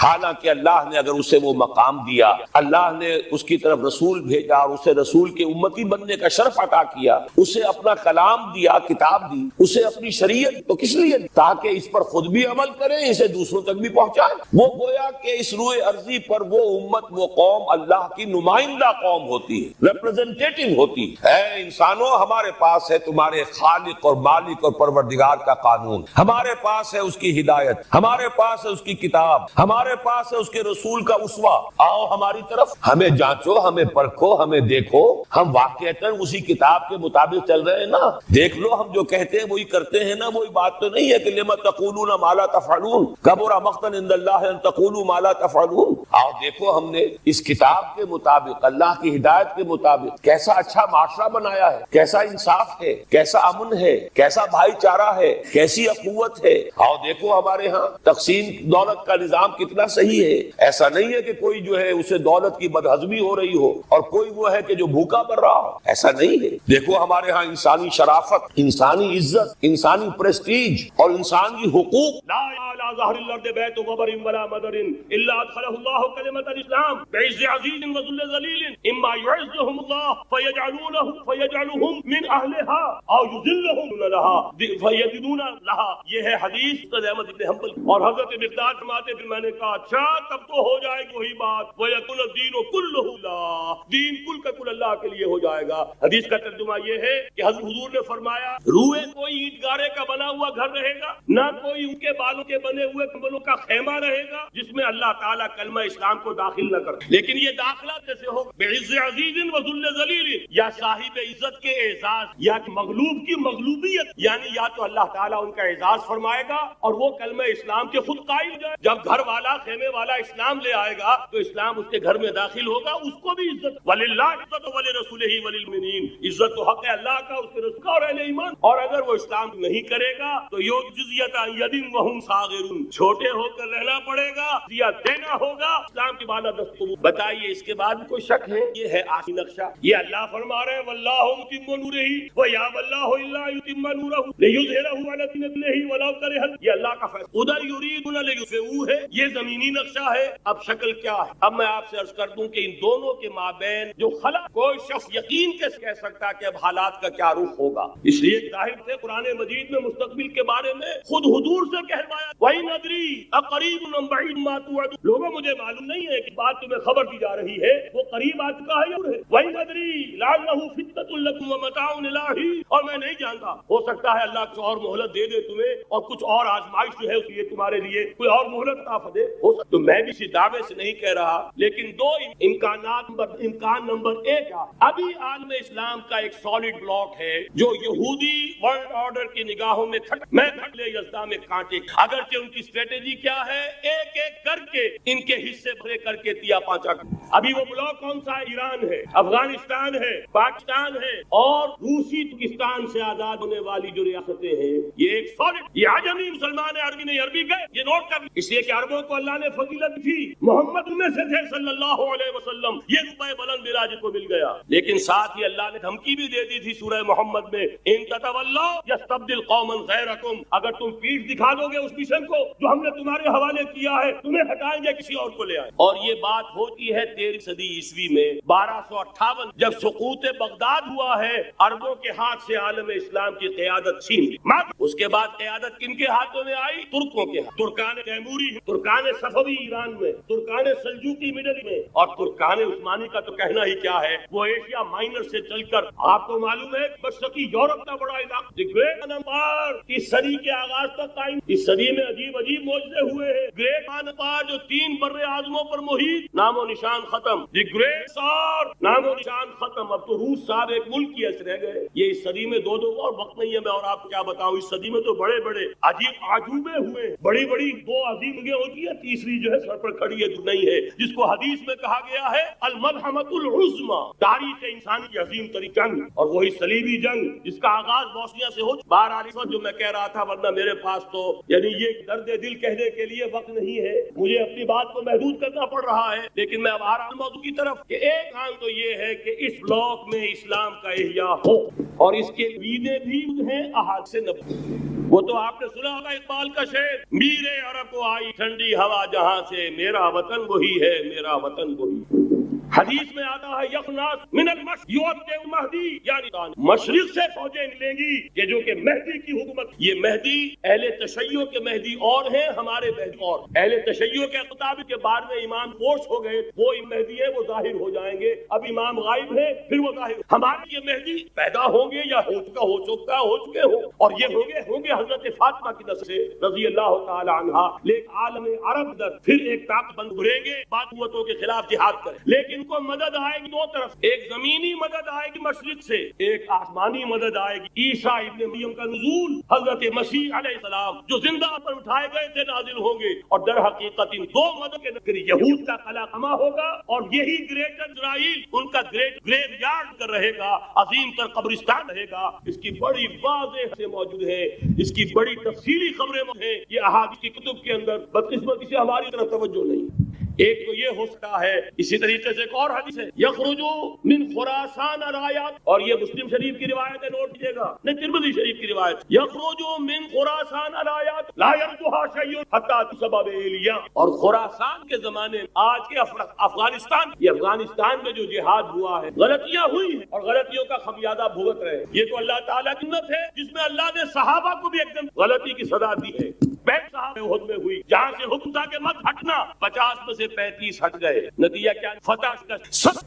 حالانکہ اللہ نے اگر اسے وہ مقام دیا، اللہ نے اس کی طرف رسول بھیجا اور اسے رسول کے امتی بننے کا شرف عطا کیا، اسے اپنا کلام دیا، کتاب دی، اسے اپنی شریعت، تو کس لیے؟ تاکہ اس پر خود بھی عمل کریں، اسے دوسروں تک بھی پہنچائیں۔ وہ گویا کہ اس روئے ارضی پر وہ امت، وہ قوم اللہ کی نمائندہ قوم ہوتی ہے، ریپرزنٹیٹو ہوتی ہے۔ اے انسانوں، ہمارے پاس ہے تمہارے خالق اور مالک اور پروردگار کا قانون، ہمارے پاس ہے اس کی ہدایت، ہمارے پاس ہے اس کی کتاب، ہمارے پاس ہے اس کے رسول کا اسوہ۔ آؤ ہماری طرف، ہمیں جانچو، ہمیں پرکھو، ہمیں دیکھو، ہم واقعتاً اسی کتاب کے مطابق چل رہے ہیں نا؟ دیکھ لو، ہم جو کہتے ہیں وہی کرتے ہیں نا؟ وہی بات تو نہیں ہے کہ لما تقولون ما لا تفعلون کبر مقتا عند اللہ ان تقولوا ما لا تفعلون۔ آؤ دیکھو، ہم نے اس کتاب کے مطابق، اللہ کی ہدایت کے مطابق کیسا اچھا معاشرہ بنایا ہے، کیسا انصاف ہے، کیسا امن ہے، کیسا بھائی چارہ ہے، کیسی اخوت ہے۔ آؤ دیکھو ہمارے ہاں تقسیم دولت کا نظام کتنا صحیح ہے۔ ایسا نہیں ہے کہ کوئی جو ہے اسے دولت کی بدہضمی ہو رہی ہو اور کوئی وہ ہے کہ جو بھوکا مر رہا ہو، ایسا نہیں ہے۔ دیکھو ہمارے ہاں انسانی شرافت، انسانی عزت، انسانی پریسٹیج اور انسان کی حقوق۔ لا علی ظہر الارض بیت غبر ولا مدر الا ادخلہ اللہ کلمۃ الاسلام بعز عزیز وذل ذلیل اما يعزهم الله فيجعلهم من اهلها او يذلهم لها فيجدون لها۔ یہ ہے حدیث احمد بن حنبل، اور حضرت مقداد فرماتے پھر میں نے کہا اچھا تب تو ہو جائے گی وہی بات، ويكون الدين كله لله، دین کل کا کل اللہ کے لیے ہو جائے گا۔ حدیث کا ترجمہ یہ ہے کہ حضرت حضور نے فرمایا روئے کوئی اینٹ گارے کا بنا ہوا گھر رہے گا، نہ کوئی ان کے بالوں کے بنے ہوئے کمبلوں کا خیمہ رہے گا جس میں اللہ تعالیٰ کلمہ اسلام کو داخل نہ کرے۔ لیکن یہ داخلہ کیسے ہو؟ بعز عزیز وذل ذلیل، یا صاحب عزت کے اعزاز یا مغلوب کی مغلوبیت، یعنی یا تو اللہ تعالیٰ ان کا اعزاز فرمائے گا اور وہ کلمہ اسلام کے خود قائل ہو جائے۔ جب گھر والا خیمے والا اسلام لے آئے گا تو اسلام اس کے گھر میں داخل ہوگا، اس کو بھی عزت، وللہ عزت ولرسولہ وللمؤمنین، عزت تو حق ہے اللہ کا، اس کے رسول کا اور اہل ایمان۔ اور اگر وہ اسلام نہیں کرے گا تو یجزیۃ عن ید وہم صاغرون، چھوٹے ہو کر رہنا پڑے گا یا دینا ہوگا اسلام کی بالادست۔ بتائیے اس کے بعد کوئی شک ہے؟ یہ ہے آخری نقشہ۔ یہ اللہ فرما رہے ہیں واللہ متم نورہ ویابی اللہ الا یتم نورہ لیظہرہ علی الدین کلہ ولو کرہ، یہ اللہ کا فیصلہ۔ ادھر یریدون لیطفئوا ہے، یہ زمینی نقشہ ہے۔ اب شکل کیا ہے؟ اب میں آپ سے عرض کر دوں کہ ان دونوں کے مابین جو خلا، کوئی شخص یقین کے کہہ سکتا کہ اب حالات کا کیا رخ ہوگا۔ اس لیے ظاہر سے قرآن مجید میں مستقبل کے بارے میں خود حضور سے کہوایا وَإِنْ أَدْرِي أَقَرِيبٌ أَمْ بَعِيدٌ مَا تُوعَدُونَ، لوگوں مجھے معلوم نہیں ہے کہ بات تمہیں خبر دی جا رہی ہے وہ قریب آ چکا ہے یا ہے۔ وَإِنْ أَدْرِي لَعَلَّهُ فِتْنَةٌ لَكُمْ وَمَتَاعٌ إِلَىٰ حِينٍ، اور میں نہیں جانتا، ہو سکتا ہے اللہ کچھ اور مہلت دے دے تمہیں اور کچھ اور آزمائش جو ہے اس لیے تمہارے لیے کوئی اور مہلت عطا دے، ہو سکتا۔ تو میں بھی اسی دعوے سے نہیں کہہ رہا، لیکن دو امکان نمبر ایک ابھی عالم اسلام کا ایک سالڈ بلاک ہے جو یہودی ورلڈ آرڈر کی نگاہوں میں میں لے یزدہ میں کانٹے، اگرچہ ان کی اسٹریٹجی کیا ہے، ایک ایک کر کے ان کے حصے بھرے کر کے تیا پانچا۔ ابھی وہ بلاک کون سا ہے؟ ایران ہے، افغانستان ہے، پاکستان ہے اور روسی ترکستان سے آزاد ہونے والی جو ریاستیں ہیں، یہ ایک سالڈ، یہ عجمی مسلمان ہے، عربی نہیں عربی گئے، یہ نوٹ کر، اس لیے کہ عربوں کو اللہ نے فضیلت تھی، محمد میں سے تھے صلی اللہ علیہ وسلم، یہ روپے بلند براج کو مل گیا، لیکن ساتھ ہی اللہ نے دھمکی بھی دے دی تھی سورہ محمد میں ان تتولوا یستبدل قوما غیرکم، اگر تم پیٹھ دکھا دو گے اس مشن کو جو ہم نے تمہارے حوالے کیا ہے، تمہیں ہٹائیں گے، کسی اور کو لے آئیں۔ اور یہ بات ہوتی ہے 13 صدی عیسوی میں 1258 جب سقوط بغداد ہوا ہے، عربوں کے ہاتھ سے عالم اسلام کی قیادت چھین لی۔ اس کے بعد قیادت کن کے ہاتھوں میں آئی؟ ترکوں کے ہاتھ، ترکان تیموری، ترکان صفوی ایران میں، ترکان سلجوقی مڈل میں، اور ترکان عثمانی کا تو کہنا ہی کیا ہے، وہ ایشیا مائنر سے چل کر آپ کو معلوم ہے مشرقی یورپ کا بڑا علاقہ، گریٹ امپائر اس صدی کے آغاز تک قائم، اس صدی میں عجیب عجیب معجزے ہوئے ہیں۔ گریٹ امپائر جو 3 بر اعظموں پر محیط، نام و نشان ختم، دی گریٹ سار، نام و نشان ختم، اب تو روس صاحب ایک ملک کی ایسے رہ گئے۔ یہ اس صدی میں دو اور وقت نہیں ہے میں اور آپ کو کیا بتاؤں، اس صدی میں تو بڑے بڑے عجیب عجوبے ہوئے، بڑی بڑی 2 عظیم جنگیں ہوتی ہے، تیسری جو ہے سر پر کھڑی ہے نہیں ہے، جس کو حدیث میں کہا گیا ہے الملحمۃ العظمی، تاریخ انسان کی عظیم ترین جنگ، اور وہی صلیبی جنگ جس کا آغاز بوسنیا سے ہو۔ بہرحال اس وقت جو میں کہہ رہا تھا، ورنہ میرے پاس تو یعنی یہ درد دل کہنے کے لیے وقت نہیں ہے، مجھے اپنی بات کو محدود کرنا پڑ رہا ہے، لیکن میں اب آ رہا ہوں موضوع کی طرف کہ ایک عام تو یہ ہے کہ اس بلاک میں اسلام کا احیاء ہو، اور اس کے لیڈے بھی ہیں احادیث نبوی۔ وہ تو آپ نے سنا ہوگا اقبال کا شعر، میرے عرب کو آئی ٹھنڈی ہوا جہاں سے، میرا وطن وہی ہے، میرا وطن وہی۔ حدیث میں آتا ہے یخناس من المشرق یؤتی مہدی، یعنی مشرق سے فوجیں نکلیں گی کہ جو کہ مہدی کی حکومت، یہ مہدی اہل تشیع کے مہدی اور ہیں، ہمارے مہدی اور اہل تشیع کے مطابق کے بعد میں امام پوش ہو گئے، وہ مہدی ہے، وہ ظاہر ہو جائیں گے، اب امام غائب ہے پھر وہ ظاہر، ہمارے یہ مہدی پیدا ہوں گے یا ہو چکے ہو، اور یہ ہوں گے حضرت فاطمہ کی نسل سے رضی اللہ تعالی عنہا، لیکن عالم عرب در پھر ایک طاقت بند ابھریں گے، قوتوں کے خلاف جہاد کریں، لیکن ان کو مدد آئے گی 2 طرف، ایک زمینی مدد آئے گی مشرق سے، ایک آسمانی مدد آئے گی، عیسیٰ ابن مریم کا نزول، حضرت مسیح علیہ السلام جو زندہ پر اٹھائے گئے تھے نازل ہوں گے، اور در حقیقت ان 2 مدد کے نظر یہود کا قلعہ خما ہوگا، اور یہی گریٹر اسرائیل ان کا گریو یارڈ کر رہے گا، عظیم تر قبرستان رہے گا۔ اس کی بڑی واضح سے موجود ہے، اس کی بڑی تفصیلی خبریں ہیں یہ احادیث کی کتب کے اندر، بدقسمتی سے ہماری طرف توجہ نہیں۔ ایک تو یہ ہو سکتا ہے، اسی طریقے سے ایک اور حدیث ہے یخرجو من خراسان رایات، اور یہ مسلم شریف کی روایت ہے، نوٹ کیجئے گا، نہیں ترمذی شریف کی روایت، یخرجو من خراسان رایات لا يرجوها شيء حتى تسبب ایلیا، اور خراسان کے زمانے آج کے افغانستان، یہ افغانستان میں جو جہاد ہوا ہے، غلطیاں ہوئی ہیں اور غلطیوں کا خمیازہ بھگت رہے، یہ تو اللہ تعالیٰ کی نعمت ہے جس میں اللہ نے صحابہ کو بھی ایک دم غلطی کی سزا دی ہے۔ بیت صاحب احد میں ہوئی، جہاں سے حکم تھا کہ مت ہٹنا، 50 میں سے 35 ہٹ گئے، نتیجہ کیا؟ فتح کا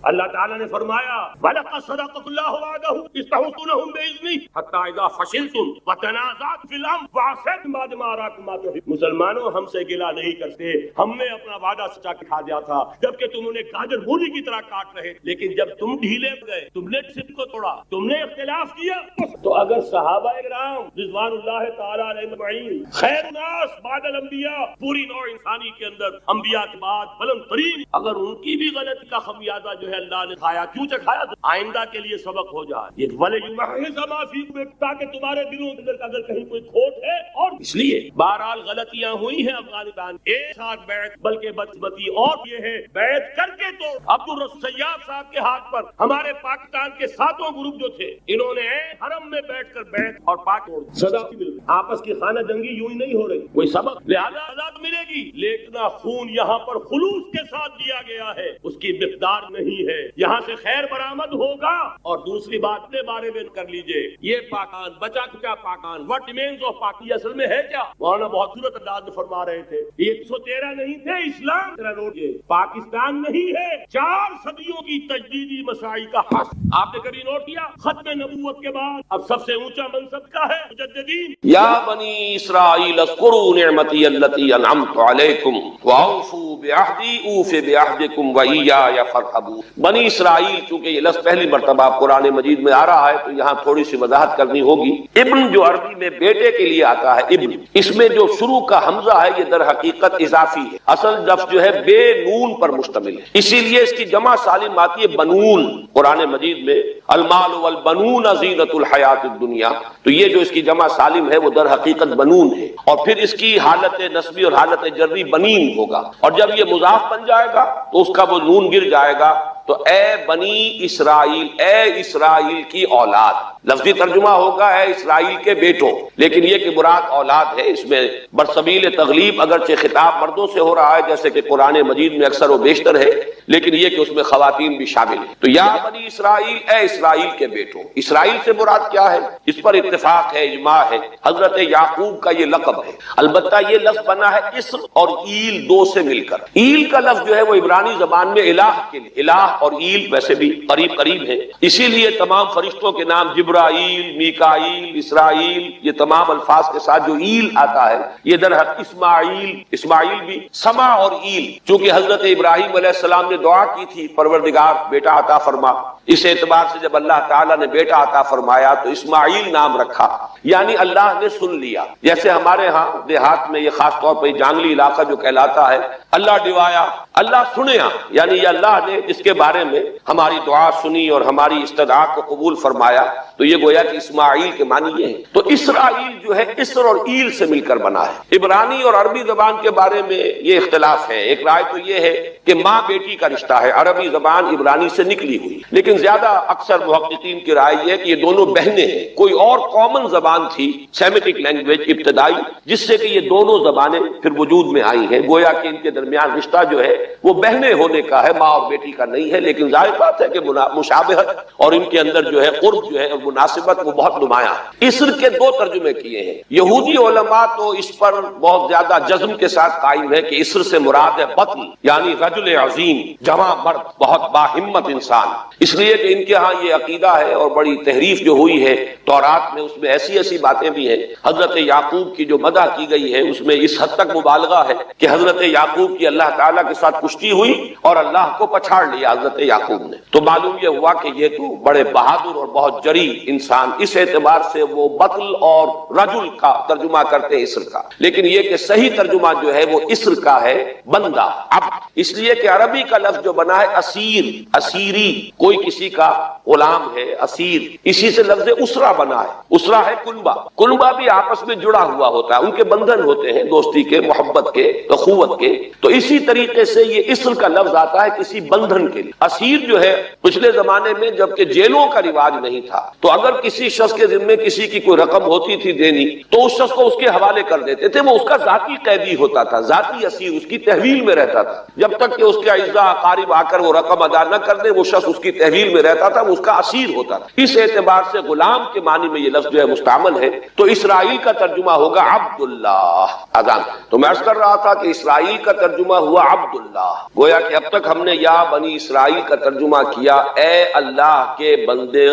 اللہ تعالیٰ نے فرمایا وَلَقَدْ صَدَقَكُمُ اللَّهُ وَعْدَهُ إِذْ تَحُسُّونَهُم بِإِذْنِهِ حَتَّىٰ إِذَا فَشِلْتُمْ وَتَنَازَعْتُمْ فِي الْأَمْرِ وَعَصَيْتُم مِّن بَعْدِ مَا أَرَاكُم مَّا تُحِبُّونَ، مسلمانوں ہم سے گلہ نہیں کرتے، ہم نے اپنا وعدہ سچا کھا دیا تھا، جبکہ تم انہیں گاجر مولی کی طرح کاٹ رہے، لیکن جب تم ڈھیلے گئے، تم نے صدق کو توڑا، تم نے اختلاف کیا، تو اگر صحابہ کرام رضوان اللہ تعالی علیہم اجمعین خیر الناس بعد الانبیاء، پوری نوع انسانی کے اندر انبیاء کے بعد بلند ترین، اگر ان کی بھی غلطی کا خمیازہ جو ہے اللہ نے کھایا، کیوں چکھایا؟ آئندہ کے لیے سبق ہو جائے یہ وَلَيُمَحِّصَ مَا فِيكُمْ، تاکہ تمہارے دلوں کے اندر اگر کہیں کوئی کھوٹ ہے، اور اس لیے بہرحال غلطیاں ہوئی ہیں افغانستان، ایک ساتھ بیعت، بلکہ بدقسمتی اور یہ ہے بیعت کر کے تو عبدالرسول سیاف صاحب کے ہاتھ پر ہمارے پاکستان کے 7 گروپ جو تھے، انہوں نے حرم میں بیٹھ کر بیعت اور پاک سزا مل گئی۔ آپس کی خانہ جنگی یوں ہی نہیں ہو رہی، کوئی سبق لہذا آزاد ملے گی، لیکن خون یہاں پر خلوص کے ساتھ دیا گیا ہے، اس کی مقدار نہیں ہے، یہاں سے خیر برآمد ہوگا۔ اور دوسری بات کے بارے میں کر لیجئے، یہ پاکستان بچا کچا پاکستان، what remains of پاکی اصل میں ہے کیا؟ مولانا بہت خوبصورت انداز میں فرما رہے تھے، یہ 113 نہیں تھے اسلام، پاکستان نہیں ہے، 4 صدیوں کی تجدیدی مساعی کا حق۔ آپ نے کبھی نوٹ کیا ختم نبوت کے بعد اب سب سے اونچا منصب کا ہے مجددین۔ یا بنی اسرائیل اذکروا نعمتی التی انعمت علیکم واوفوا بعہدی اوف بعہدکم وایای فارہبون۔ بنی اسرائیل، چونکہ یہ لفظ پہلی مرتبہ قرآن مجید میں آ رہا ہے تو یہاں تھوڑی سی وضاحت کرنی ہوگی۔ ابن جو عربی میں بیٹے کے لیے آتا ہے ابن، اس میں جو شروع کا حمزہ ہے یہ در حقیقت اضافی ہے، اصل لفظ جو ہے بے نون پر مشتمل ہے، اسی لیے اس کی جمع سالم آتی ہے بنون۔ قرآن مجید میں المال والبنون زینت الحیات الدنیا، تو یہ جو اس کی جمع سالم ہے وہ در حقیقت بنون ہے، اور پھر اس کی حالت نسبی اور حالت جری بنین ہوگا، اور جب یہ مضاف بن جائے گا تو اس کا وہ نون گر جائے گا، تو اے بنی اسرائیل، اے اسرائیل کی اولاد، لفظی ترجمہ ہوگا اے اسرائیل کے بیٹوں، لیکن یہ کہ مراد اولاد ہے، اس میں برسبیل تغلیب اگرچہ خطاب مردوں سے ہو رہا ہے جیسے کہ قرآن مجید میں اکثر و بیشتر ہے، لیکن یہ کہ اس میں خواتین بھی شامل ہیں۔ تو یا بنی اسرائیل، اے اسرائیل کے بیٹوں، اسرائیل سے مراد کیا ہے؟ اس پر اتفاق ہے، اجماع ہے، حضرت یعقوب کا یہ لقب ہے، البتہ یہ لفظ بنا ہے اسر اور ایل دو سے مل کر۔ ایل کا لفظ جو ہے وہ عبرانی زبان میں الہ کے لیے، الہ اور ایل ویسے بھی قریب قریب ہے، اسی لیے تمام فرشتوں کے نام جبرائیل، میکائیل، اسرائیل، یہ تمام الفاظ کے ساتھ جو ایل آتا ہے یہ در حق اسماعیل بھی سما اور ایل، چونکہ حضرت ابراہیم علیہ السلام نے دعا کی تھی پروردگار بیٹا عطا فرما، اس اعتبار سے جب اللہ تعالیٰ نے بیٹا عطا فرمایا تو اسماعیل نام رکھا، یعنی اللہ نے سن لیا۔ جیسے ہمارے ہاں دیہات میں یہ خاص طور پر جانگلی علاقہ جو کہلاتا ہے، اللہ ڈوایا، اللہ سنیا، یعنی یہ اللہ نے جس کے بارے میں ہماری دعا سنی اور ہماری استدعا کو قبول فرمایا، تو یہ گویا کہ اسماعیل کے معنی یہ ہے۔ تو اسرائیل جو ہے اسر اور ایل سے مل کر بنا ہے۔ عبرانی اور عربی زبان کے بارے میں یہ اختلاف ہے، ایک رائے تو یہ ہے کہ ماں بیٹی کا رشتہ ہے، عربی زبان عبرانی سے نکلی ہوئی، لیکن زیادہ اکثر محققین کی رائے یہ ہے کہ یہ دونوں بہنیں ہیں، کوئی اور کامن زبان تھی سیمیٹک لینگویج ابتدائی جس سے کہ یہ دونوں زبانیں پھر وجود میں آئی ہیں، گویا کہ ان کے درمیان رشتہ جو ہے وہ بہنیں ہونے کا ہے، ماں اور بیٹی کا نہیں ہے، لیکن ظاہر بات ہے کہ مشابہت اور ان کے اندر جو ہے قرب جو ہے اور مناسبت وہ بہت نمایاں ہے۔ اسر کے 2 ترجمے کیے ہیں، یہودی علماء تو اس پر بہت زیادہ جزم کے ساتھ قائم ہے کہ اسر سے مراد ہے بطن، یعنی رجل عظیم، جواں مرد، بہت باہمت انسان، اس لیے کہ ان کے ہاں یہ عقیدہ ہے اور بڑی تحریف جو ہوئی ہے تورات میں، اس میں ایسی باتیں بھی ہیں۔ حضرت یعقوب کی جو مدح کی گئی ہے اس میں اس حد تک مبالغہ ہے کہ حضرت یعقوب کی اللہ تعالیٰ کے ساتھ کشتی ہوئی اور اللہ کو پچھاڑ لیا حضرت یعقوب نے، تو معلوم یہ ہوا کہ یہ تو بڑے بہادر اور بہت جری انسان، اس اعتبار سے وہ بطل اور رجل کا ترجمہ کرتے ہیں اسر کا، لیکن یہ کہ صحیح ترجمہ جو ہے وہ اسر کا ہے بندہ، عبد، اس لیے کہ عربی کا لفظ جو بنا ہے اسیر، اسیری، کوئی کسی کا غلام ہے، اسیر، اسی سے لفظ اسرہ بنا ہے، اسرہ ہے کنبہ بھی آپس میں جڑا ہوا ہوتا ہے، ان کے بندھن ہوتے ہیں دوستی کے، محبت کے، اخوت کے، تو اسی طریقے سے یہ اسر کا لفظ آتا ہے کسی بندھن کے لیے۔ اسیر جو ہے پچھلے زمانے میں جبکہ جیلوں کا رواج نہیں تھا تو اگر کسی شخص کے ذمے کسی کی کوئی رقم ہوتی تھی دینی تو اس شخص کو اس کے حوالے کر دیتے تھے، وہ اس کا ذاتی قیدی ہوتا تھا، ذاتی اسیر، اس کی تحویل میں رہتا تھا، جب تک کہ اس کے اعزاء اقارب آ کر وہ رقم ادا نہ کر دے وہ شخص اس کی تحویل میں رہتا تھا، وہ اس کا اسیر ہوتا تھا۔ اس اعتبار سے غلام کے معنی میں یہ لفظ جو ہے مستعمل ہے، تو اسرائیل کا ترجمہ ہوگا عبداللہ۔ اذان تو میں عرض کر رہا تھا کہ اسرائیل کا ترجمہ ہوا عبداللہ، گویا کہ اب تک ہم نے یا بنی اسرائیل کا ترجمہ کیا اے اللہ کے بندے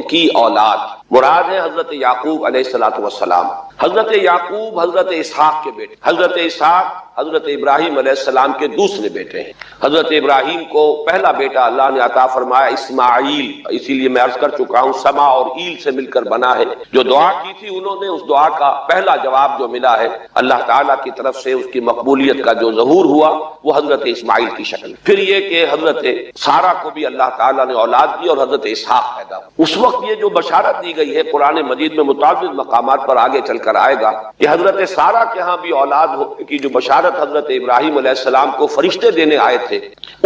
کی اولاد، مراد ہے حضرت یعقوب علیہ الصلوۃ والسلام۔ حضرت یعقوب حضرت اسحاق کے بیٹے، حضرت اسحاق حضرت ابراہیم علیہ السلام کے دوسرے بیٹے ہیں۔ حضرت ابراہیم کو پہلا بیٹا اللہ نے عطا فرمایا اسماعیل، اسی لیے میں عرض کر چکا ہوں سما اور ایل سے مل کر بنا ہے۔ جو دعا کی تھی انہوں نے، اس دعا کا پہلا جواب جو ملا ہے اللہ تعالیٰ کی طرف سے، اس کی مقبولیت کا جو ظہور ہوا وہ حضرت اسماعیل کی شکل۔ پھر یہ کہ حضرت سارہ کو بھی اللہ تعالیٰ نے اولاد دی اور حضرت اسحاق پیدا ہوا۔ اس وقت یہ جو بشارت دی گئی ہے قرآن مجید میں متعدد مقامات پر آگے چل کر آئے گا کہ حضرت سارہ کے ہاں بھی اولاد ہونے کی جو بشارت حضرت ابراہیم علیہ السلام کو فرشتے دینے آئے تھے،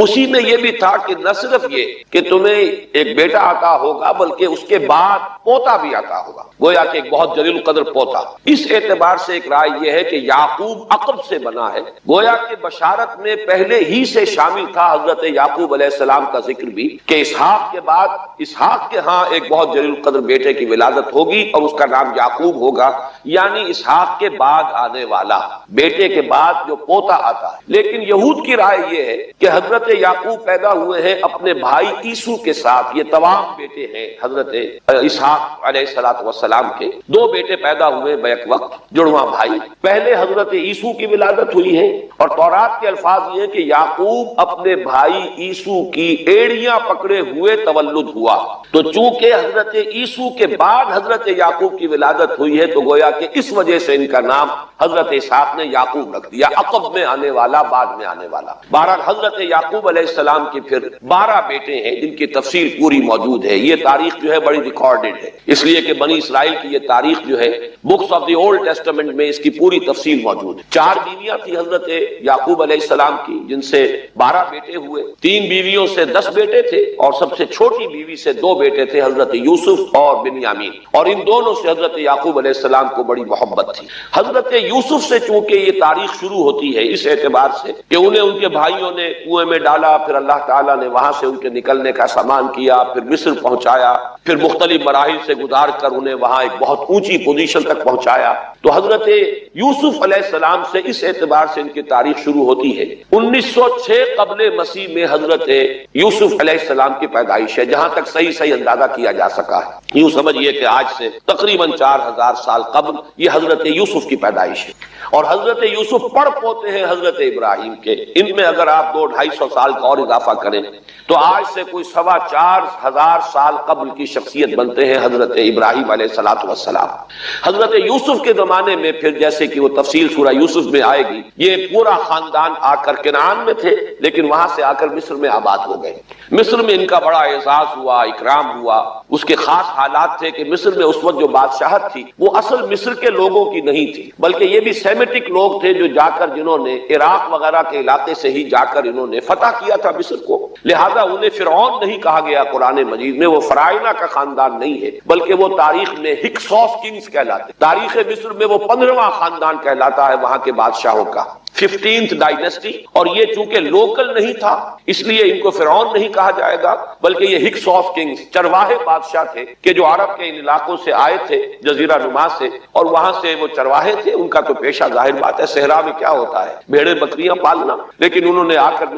اسی میں یہ بھی تھا کہ نہ صرف یہ کہ تمہیں ایک بیٹا عطا ہوگا بلکہ اس کے بعد پوتا بھی عطا ہوگا، گویا کہ ایک بہت جلیل القدر پوتا۔ اس اعتبار سے ایک رائے یہ ہے کہ یعقوب عقب سے بنا ہے، گویا کہ بشارت میں پہلے ہی سے شامل تھا حضرت یعقوب علیہ السلام کا ذکر بھی کہ اسحاق کے بعد اسحاق کے ہاں ایک بہت جلیل القدر بیٹے کی ولادت ہوگی اور اس کا نام یعقوب ہوگا، یعنی اسحاق کے بعد آنے والا، بیٹے کے بعد جو پوتا آتا ہے۔ لیکن یہود کی رائے یہ ہے کہ حضرت یعقوب پیدا ہوئے ہیں اپنے بھائی عیسو کے ساتھ، یہ تمام بیٹے ہیں حضرت اسحاق علیہ السلام کے، دو بیٹے پیدا ہوئے بیک وقت، جڑواں بھائی۔ پہلے حضرت عیسو کی ولادت ہوئی ہے اور تورات کے الفاظ یہ ہیں کہ یعقوب اپنے بھائی عیسو کی ایڑیاں پکڑے ہوئے تولد ہوا، تو چونکہ حضرت عیسو کے بعد حضرت یعقوب کی ولادت ہوئی ہے تو گویا کہ اس وجہ سے ان کا نام حضرت اسحاق نے یعقوب رکھ دیا، عقب میں آنے والا، بعد میں آنے والا۔ بہرحال حضرت یعقوب علیہ السلام کے پھر 12 بیٹے ہیں جن کی تفصیل پوری موجود ہے۔ یہ تاریخ جو ہے بڑی ریکارڈڈ ہے، اس لیے کہ بنی اسرائیل کی یہ تاریخ جو ہے books of the old testament میں اس کی پوری تفصیل موجود ہے۔ 4 بیویاں تھی حضرت یعقوب علیہ السلام کی جن سے 12 بیٹے ہوئے، 3 بیویوں سے 10 بیٹے تھے اور سب سے چھوٹی بیوی سے 2 بیٹے تھے حضرت یوسف اور بنیامین، اور ان دونوں سے حضرت یعقوب علیہ السلام کو بڑی محبت تھی۔ حضرت یوسف سے چونکہ یہ تاریخ شروع ہوتی ہے اس اعتبار سے کہ انہیں ان کے بھائیوں نے کنویں میں ڈالا، پھر اللہ تعالیٰ نے وہاں سے ان کے نکلنے کا سامان کیا، پھر مصر پہنچایا، پھر مختلف مراحل سے گزار کر انہیں وہاں ایک بہت اونچی پوزیشن تک پہنچایا، تو حضرت یوسف علیہ السلام سے اس اعتبار سے ان کی تاریخ شروع ہوتی ہے۔ 1906 قبل مسیح میں حضرت یوسف علیہ السلام کی پیدائش ہے، جہاں تک صحیح اندازہ کیا جا سکا ہے۔ یوں سمجھئے کہ آج سے تقریباً 4000 سال قبل یہ حضرت یوسف کی پیدائش ہے، اور حضرت یوسف پڑ پوتے ہیں حضرت ابراہیم کے۔ ان میں اگر آپ 200-250 سال کا اور اضافہ کریں تو آج سے کوئی 4,2500 سال قبل کی شخصیت بنتے ہیں حضرت ابراہیم علیہ السلام۔ حضرت یوسف کے زمانے میں پھر جیسے کہ وہ تفصیل سورہ یوسف میں آئے گی، یہ پورا خاندان آ کر کنعان میں تھے لیکن وہاں سے آ کر مصر میں آباد ہو گئے۔ مصر میں ان کا بڑا اعزاز ہوا، اکرام ہوا۔ اس کے خاص حالات تھے کہ مصر میں اس وقت جو بادشاہت تھی وہ اصل مصر کے لوگوں کی نہیں تھی، بلکہ یہ بھی سیمیٹک لوگ تھے جو جا کر جنہوں نے عراق وغیرہ کے علاقے سے ہی جا کر انہوں نے فتح کیا تھا مصر کو، لہذا انہیں فرعون نہیں کہا گیا قرآن مجید میں، وہ فرعونہ کا خاندان نہیں ہے بلکہ وہ تاریخ میں ہکسوس کنگز کہلاتے، تاریخ مصر میں وہ 15واں خاندان کہلاتا ہے وہاں کے بادشاہوں کا، 15th ڈائنیسٹی۔ اور یہ چونکہ لوکل نہیں تھا اس لیے ان کو فرعون نہیں کہا جائے گا بلکہ یہ ہکسوس کنگز چرواہے بادشاہ تھے کہ جو عرب کے ان علاقوں سے آئے تھے جزیرہ نما سے، اور وہاں سے وہ چرواہے تھے۔ ان کا تو پیشہ ظاہر بات ہے صحرا میں کیا ہوتا ہے، بھیڑیں بکریاں پالنا، لیکن انہوں نے آ کر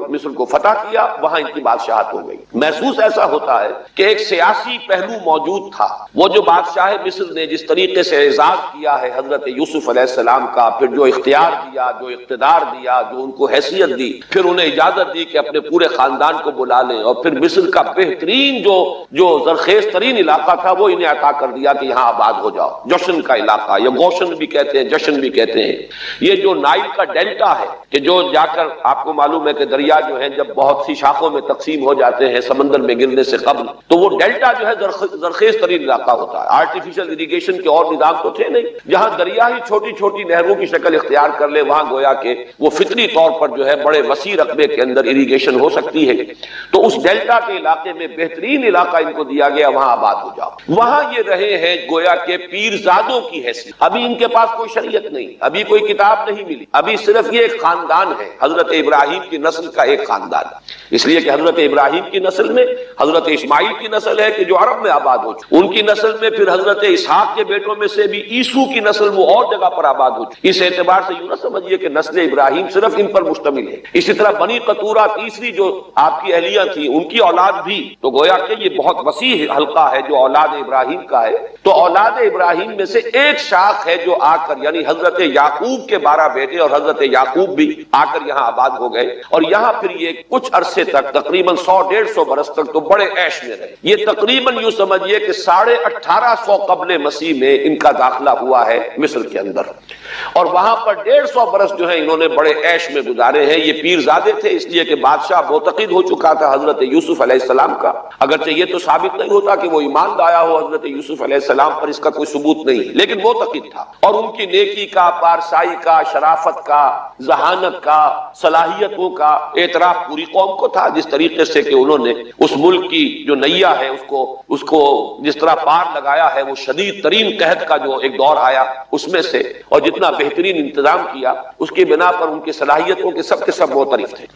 مصر کو فتح کیا، وہاں ان کی بادشاہت ہو گئی۔ محسوس ایسا ہوتا ہے کہ ایک سیاسی پہلو موجود تھا، وہ جو بادشاہ مصر نے جس طریقے سے اعزاز کیا ہے حضرت یوسف علیہ السلام کا، پھر جو اختیار دیا، جو اقتدار دیا، جو ان کو حیثیت دی، پھر انہیں اجازت دی کہ اپنے پورے خاندان کو بلا لیں، اور پھر مصر کا بہترین جو زرخیز ترین علاقہ تھا وہ انہیں عطا کر دیا کہ یہاں آباد ہو جاؤ۔ جشن کا علاقہ، یا گوشن بھی کہتے ہیں، جشن بھی کہتے ہیں۔ یہ جو نائل کا ڈیلٹا ہے کہ جو جا کر آپ کو معلوم ہے کہ دریا جو ہے جب بہت سی شاخوں میں تقسیم ہو جاتے ہیں سمندر میں گرنے سے قبل، تو وہ ڈیلٹا جو ہے زرخیز ترین علاقہ ہوتا ہے۔ آرٹیفیشل اریگیشن کے اور نظام تو تھے نہیں، جہاں دریا ہی چھوٹی چھوٹی نہروں کی شکل اختیار کر لے وہاں گویا کہ وہ فطری طور پر جو ہے بڑے وسیع رقبے کے اندر اریگیشن ہو سکتی ہے۔ تو اس ڈیلٹا کے علاقے میں بہترین علاقہ ان کو دیا گیا، وہاں آباد ہو جاؤ۔ وہاں یہ رہے ہیں گویا کہ پیرزادوں کی حیثیت۔ ابھی ان کے پاس کوئی شریعت نہیں، ابھی کوئی کتاب نہیں ملی، ابھی صرف یہ ایک خاندان ہے، حضرت ابراہیم کی نسل کا ایک خاندان، اس لیے کہ حضرت ابراہیم کی نسل میں حضرت اسماعیل کی نسل ہے کہ جو عرب میں آباد ہو چکی، ان کی نسل میں پھر حضرت اسحاق کے بیٹوں میں سے بھی عیسو کی نسل وہ اور جگہ پر آباد ہو چکی۔ اس اعتبار سے یوں نہ سمجھیے کہ کہ نسل ابراہیم صرف ان پر مشتمل ہے. اسی طرح بنی قطورہ تیسری جو آپ کی اہلیہ تھی ان کی اولاد بھی, تو گویا کہ یہ بہت وسیع حلقہ ہے جو اولاد ابراہیم کا ہے. تو اولاد ابراہیم میں سے ایک شاخ ہے جو آ کر, یعنی حضرت یعقوب کے 12 بیٹے اور حضرت یعقوب بھی آ کر یہاں آباد ہو گئے, اور یہاں پھر یہ کچھ عرصے تک تقریباً 100-150 برس تک تو بڑے عیش میں رہے. یہ تقریباً یوں سمجھیے کہ 1850 قبل مسیح میں ان کا داخلہ ہوا ہے مصر کے اندر, اور وہاں پر 150 برس جو ہے انہوں نے بڑے عیش میں گزارے ہیں. یہ پیرزادے تھے اس لیے کہ بادشاہ معتقد ہو چکا تھا حضرت یوسف علیہ السلام کا, اگرچہ یہ تو ثابت نہیں ہوتا کہ وہ ایمان لایا ہو حضرت یوسف علیہ السلام پر, اس کا کوئی ثبوت نہیں, لیکن معتقد تھا. اور ان کی نیکی کا, پارسائی کا, شرافت کا, ذہانت کا, صلاحیتوں کا اعتراف پوری قوم کو تھا. جس طریقے سے کہ انہوں نے اس ملک کی جو نیا ہے اس کو جس طرح پار لگایا ہے, وہ شدید ترین قحط کا جو ایک دور آیا اس میں سے, اور جتنا بہترین انتظام کیا اس کی بنا پر ان کی صلاحیتوں کے سب معترف تھے.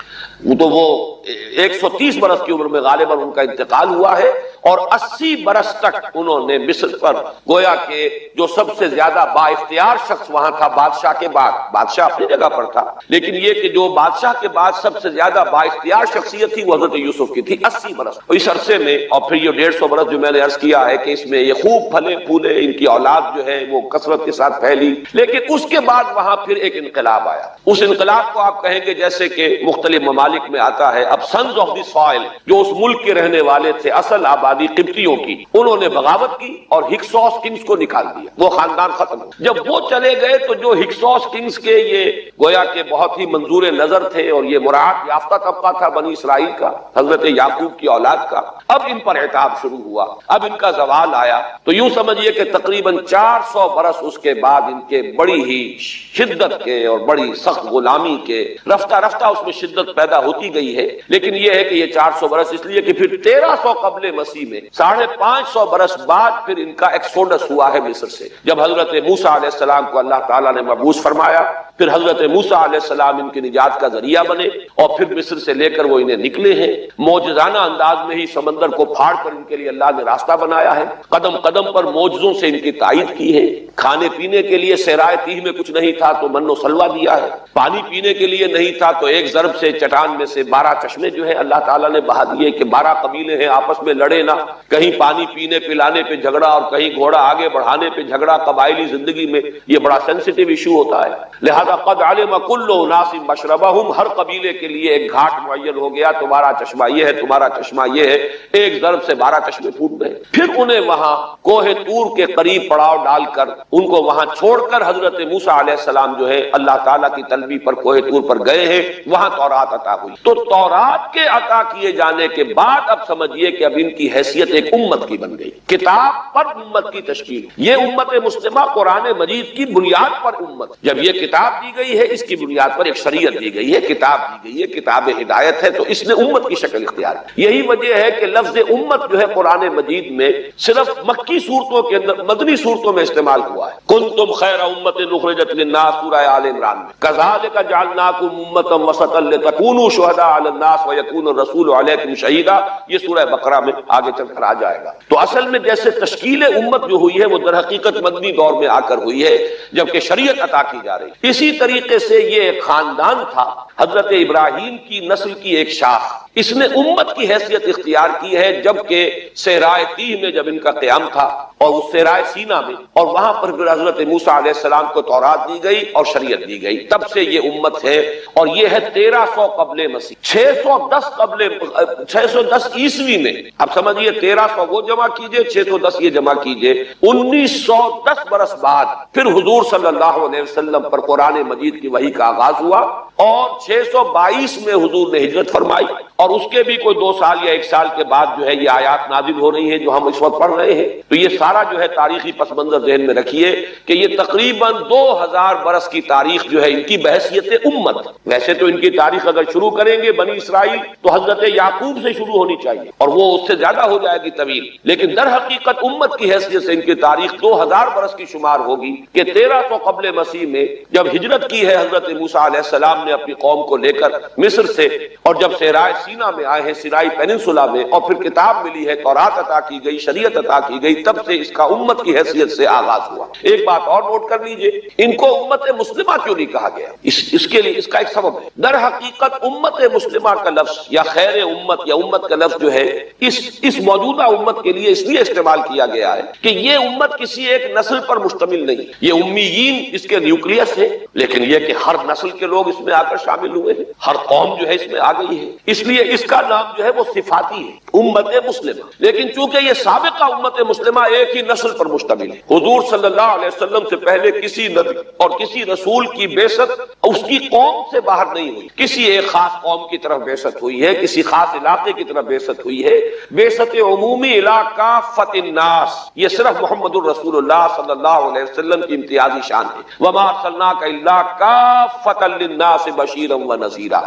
تو وہ 130 برس کی عمر میں غالباً ان کا انتقال ہوا ہے, اور 80 برس تک انہوں نے مصر پر, گویا کہ جو سب سے زیادہ با اختیار شخص وہاں تھا بادشاہ کے بعد, بادشاہ اپنی جگہ پر تھا, لیکن یہ کہ جو بادشاہ کے بعد سب سے زیادہ با اختیار شخصیت تھی وہ حضرت یوسف کی تھی, 80 برس. اس عرصے میں, اور پھر یہ 150 برس جو میں نے عرض کیا ہے کہ اس میں یہ خوب پھلے پھولے, ان کی اولاد جو ہے وہ کثرت کے ساتھ پھیلی. لیکن اس کے بعد وہاں پھر ایک انقلاب آیا. اس انقلاب کو آپ کہیں گے جیسے کہ مختلف ممالک میں آتا ہے, اب سنز آف دی سوائل جو اس ملک کے رہنے والے تھے, اصل آبادی قبطیوں کی, انہوں نے بغاوت کی اور ہکسوس کنگز کو نکال دیا, وہ خاندان ختم ہو. جب وہ چلے گئے تو جو ہکسوس کنگز کے یہ گویا کہ بہت ہی منظور نظر تھے, اور یہ مراعات یافتہ طبقہ تھا بنی اسرائیل کا, حضرت یعقوب کی اولاد کا, اب ان پر عتاب شروع ہوا, اب ان کا زوال آیا. تو یوں سمجھیے کہ تقریباً 400 برس اس کے بعد ان کے بڑی ہی شدت کے اور بڑی سخت غلامی کے, رفتہ رفتہ اس میں شدت پیدا ہوتی گئی ہے. لیکن یہ ہے کہ یہ 400 برس اس لیے کہ پھر 1300 قبل مسیح میں 550 برس بعد پھر ان کا ایکسوڈس ہوا ہے مصر سے, جب حضرت موسیٰ علیہ السلام کو اللہ تعالیٰ نے مبعوث فرمایا. پھر حضرت موسیٰ علیہ السلام ان کی نجات کا ذریعہ بنے, اور پھر مصر سے لے کر وہ انہیں نکلے ہیں. معجزانہ انداز میں ہی سمندر کو پھاڑ کر ان کے لیے اللہ نے راستہ بنایا ہے, قدم قدم پر معجزوں سے ان کی تائید کی ہے. کھانے پینے کے لیے صحرائے تیہ میں کچھ نہیں تھا تو من و سلوہ دیا ہے, پانی پینے کے لیے نہیں تھا تو ایک ضرب سے چٹان میں سے 12 چشمے جو ہے اللہ تعالیٰ نے بہا دیے کہ 12 قبیلے ہیں آپس میں لڑے نہ, کہیں پانی پینے پلانے پہ جھگڑا اور کہیں گھوڑا آگے بڑھانے پہ جھگڑا. قبائلی زندگی میں یہ بڑا سینسیٹیو ایشو ہوتا ہے, لہذا قد علم کل اناس مشربہم, ہر قبیلے کے لیے ایک گھاٹ معین ہو گیا, تمہارا چشمہ یہ ہے, تمہارا چشمہ یہ ہے. ایک ضرب سے 12 چشمے پھوٹ گئے. پھر انہیں وہاں کوہ طور کے قریب پڑاؤ ڈال کر ان کو وہاں چھوڑ کر حضرت موسیٰ علیہ السلام جو ہے اللہ تعالیٰ کی طلبی پر کوہ طور پر گئے ہیں, وہاں تورات عطا ہوئی. تو تورات کے عطا کیے جانے کے بعد اب سمجھیے کہ اب ان کی حیثیت ایک امت کی بن گئی, کتاب پر امت کی تشکیل. یہ امت مسلمہ قرآن مجید کی بنیاد پر امت, جب یہ کتاب دی گئی ہے اس کی بنیاد پر ایک شریعت دی گئی ہے, کتاب دی گئی ہے, کتاب ہدایت ہے, تو اس نے امت کی شکل اختیار کی. یہی وجہ ہے کہ لفظ امت جو ہے قرآن مجید میں صرف مکی صورتوں کے اندر, مدنی صورتوں میں استعمال ہوا ہے. کنتم خیر امت اخرجت للناس سورہ آل عمران میں, کذالک جعلناکم امۃ وسطا لتکونوا شہداء علی الناس ویکون الرسول علیکم شہیدا, یہ سورہ بقرہ میں آگے چل کر آ جائے گا. تو اصل میں جیسے تشکیل امت جو ہوئی ہے وہ در حقیقت مدنی دور میں آ کر ہوئی ہے جبکہ شریعت عطا کی جا رہی. اسی طریقے سے یہ ایک خاندان تھا حضرت ابراہیم کی نسل کی ایک شاخ, اس نے امت کی حیثیت اختیار کی ہے جبکہ صحرائے تیہ میں جب ان کا قیام تھا اور اس صحرائے سینا میں, اور وہاں پر پھر حضرت موسیٰ علیہ السلام کو تورات دی گئی اور شریعت دی گئی, تب سے یہ امت ہے. اور یہ ہے 1300 قبل مسیح, 610 عیسوی میں. اب سمجھیے 1300 وہ جمع کیجئے, 610 یہ جمع کیجئے, 1910 برس بعد پھر حضور صلی اللہ علیہ وسلم پر قرآن مجید کی وحی کا آغاز ہوا, اور 622 میں حضور نے ہجرت فرمائی, اور اس کے بھی کوئی 2 سال یا 1 سال کے بعد جو ہے یہ آیات نازل ہو رہی ہیں جو ہم اس وقت پڑھ رہے ہیں. تو یہ سارا جو ہے تاریخی پس منظر ذہن میں رکھیے کہ یہ تقریباً 2000 برس کی تاریخ جو ہے ان کی بحیثیت امت. ویسے تو ان کی تاریخ اگر شروع کریں گے بنی اسرائیل تو حضرت یعقوب سے شروع ہونی چاہیے, اور وہ اس سے زیادہ ہو جائے گی طویل, لیکن در حقیقت امت کی حیثیت سے ان کی تاریخ 2000 برس کی شمار ہوگی کہ 1300 قبل مسیح میں جب ہجرت کی ہے حضرت موسیٰ علیہ السلام نے اپنی قوم کو لے کر مصر سے، اور جب صحرائے سینا میں آئے ہیں، سینائی پیننسولا میں، اور پھر کتاب ملی ہے، تورات عطا کی گئی، شریعت عطا کی گئی، تب سے اس کا امت کی حیثیت سے آغاز ہوا۔ ایک بات اور نوٹ کر لیجئے، ان کو امت مسلمہ کیوں نہیں کہا گیا؟ اس کے لیے اس کا ایک سبب ہے۔ در حقیقت امت مسلمہ کا لفظ یا خیر امت یا امت کا لفظ جو ہے اس موجودہ امت کے لیے اس لیے استعمال کیا گیا ہے کہ یہ امت کسی ایک نسل پر مشتمل نہیں، یہ امیین اس کے نیوکلیس ہے، لیکن یہ کہ ہر نسل کے لوگ اس میں آ کر شامل ہوئے ہیں، ہر قوم جو ہے اس میں آ گئی ہے، اس لیے اس کا نام جو ہے وہ صفاتی ہے، امت مسلمہ۔ لیکن چونکہ یہ سابقہ امت مسلمہ ایک ہی نسل پر مشتمل ہے، حضور صلی اللہ علیہ وسلم سے پہلے کسی نبی اور کسی رسول کی بعثت اس کی قوم سے باہر نہیں ہوئی، کسی ایک خاص قوم کی طرف بعثت ہوئی ہے، کسی خاص علاقے کی طرف بعثت ہوئی ہے۔ بعثت عمومی علاقہ فت الناس، یہ صرف محمد الرسول اللہ صلی اللہ علیہ وسلم کی امتیازی شان ہے۔ وما ارسلناک الا کافۃ للناس بشیرا ونذیرا۔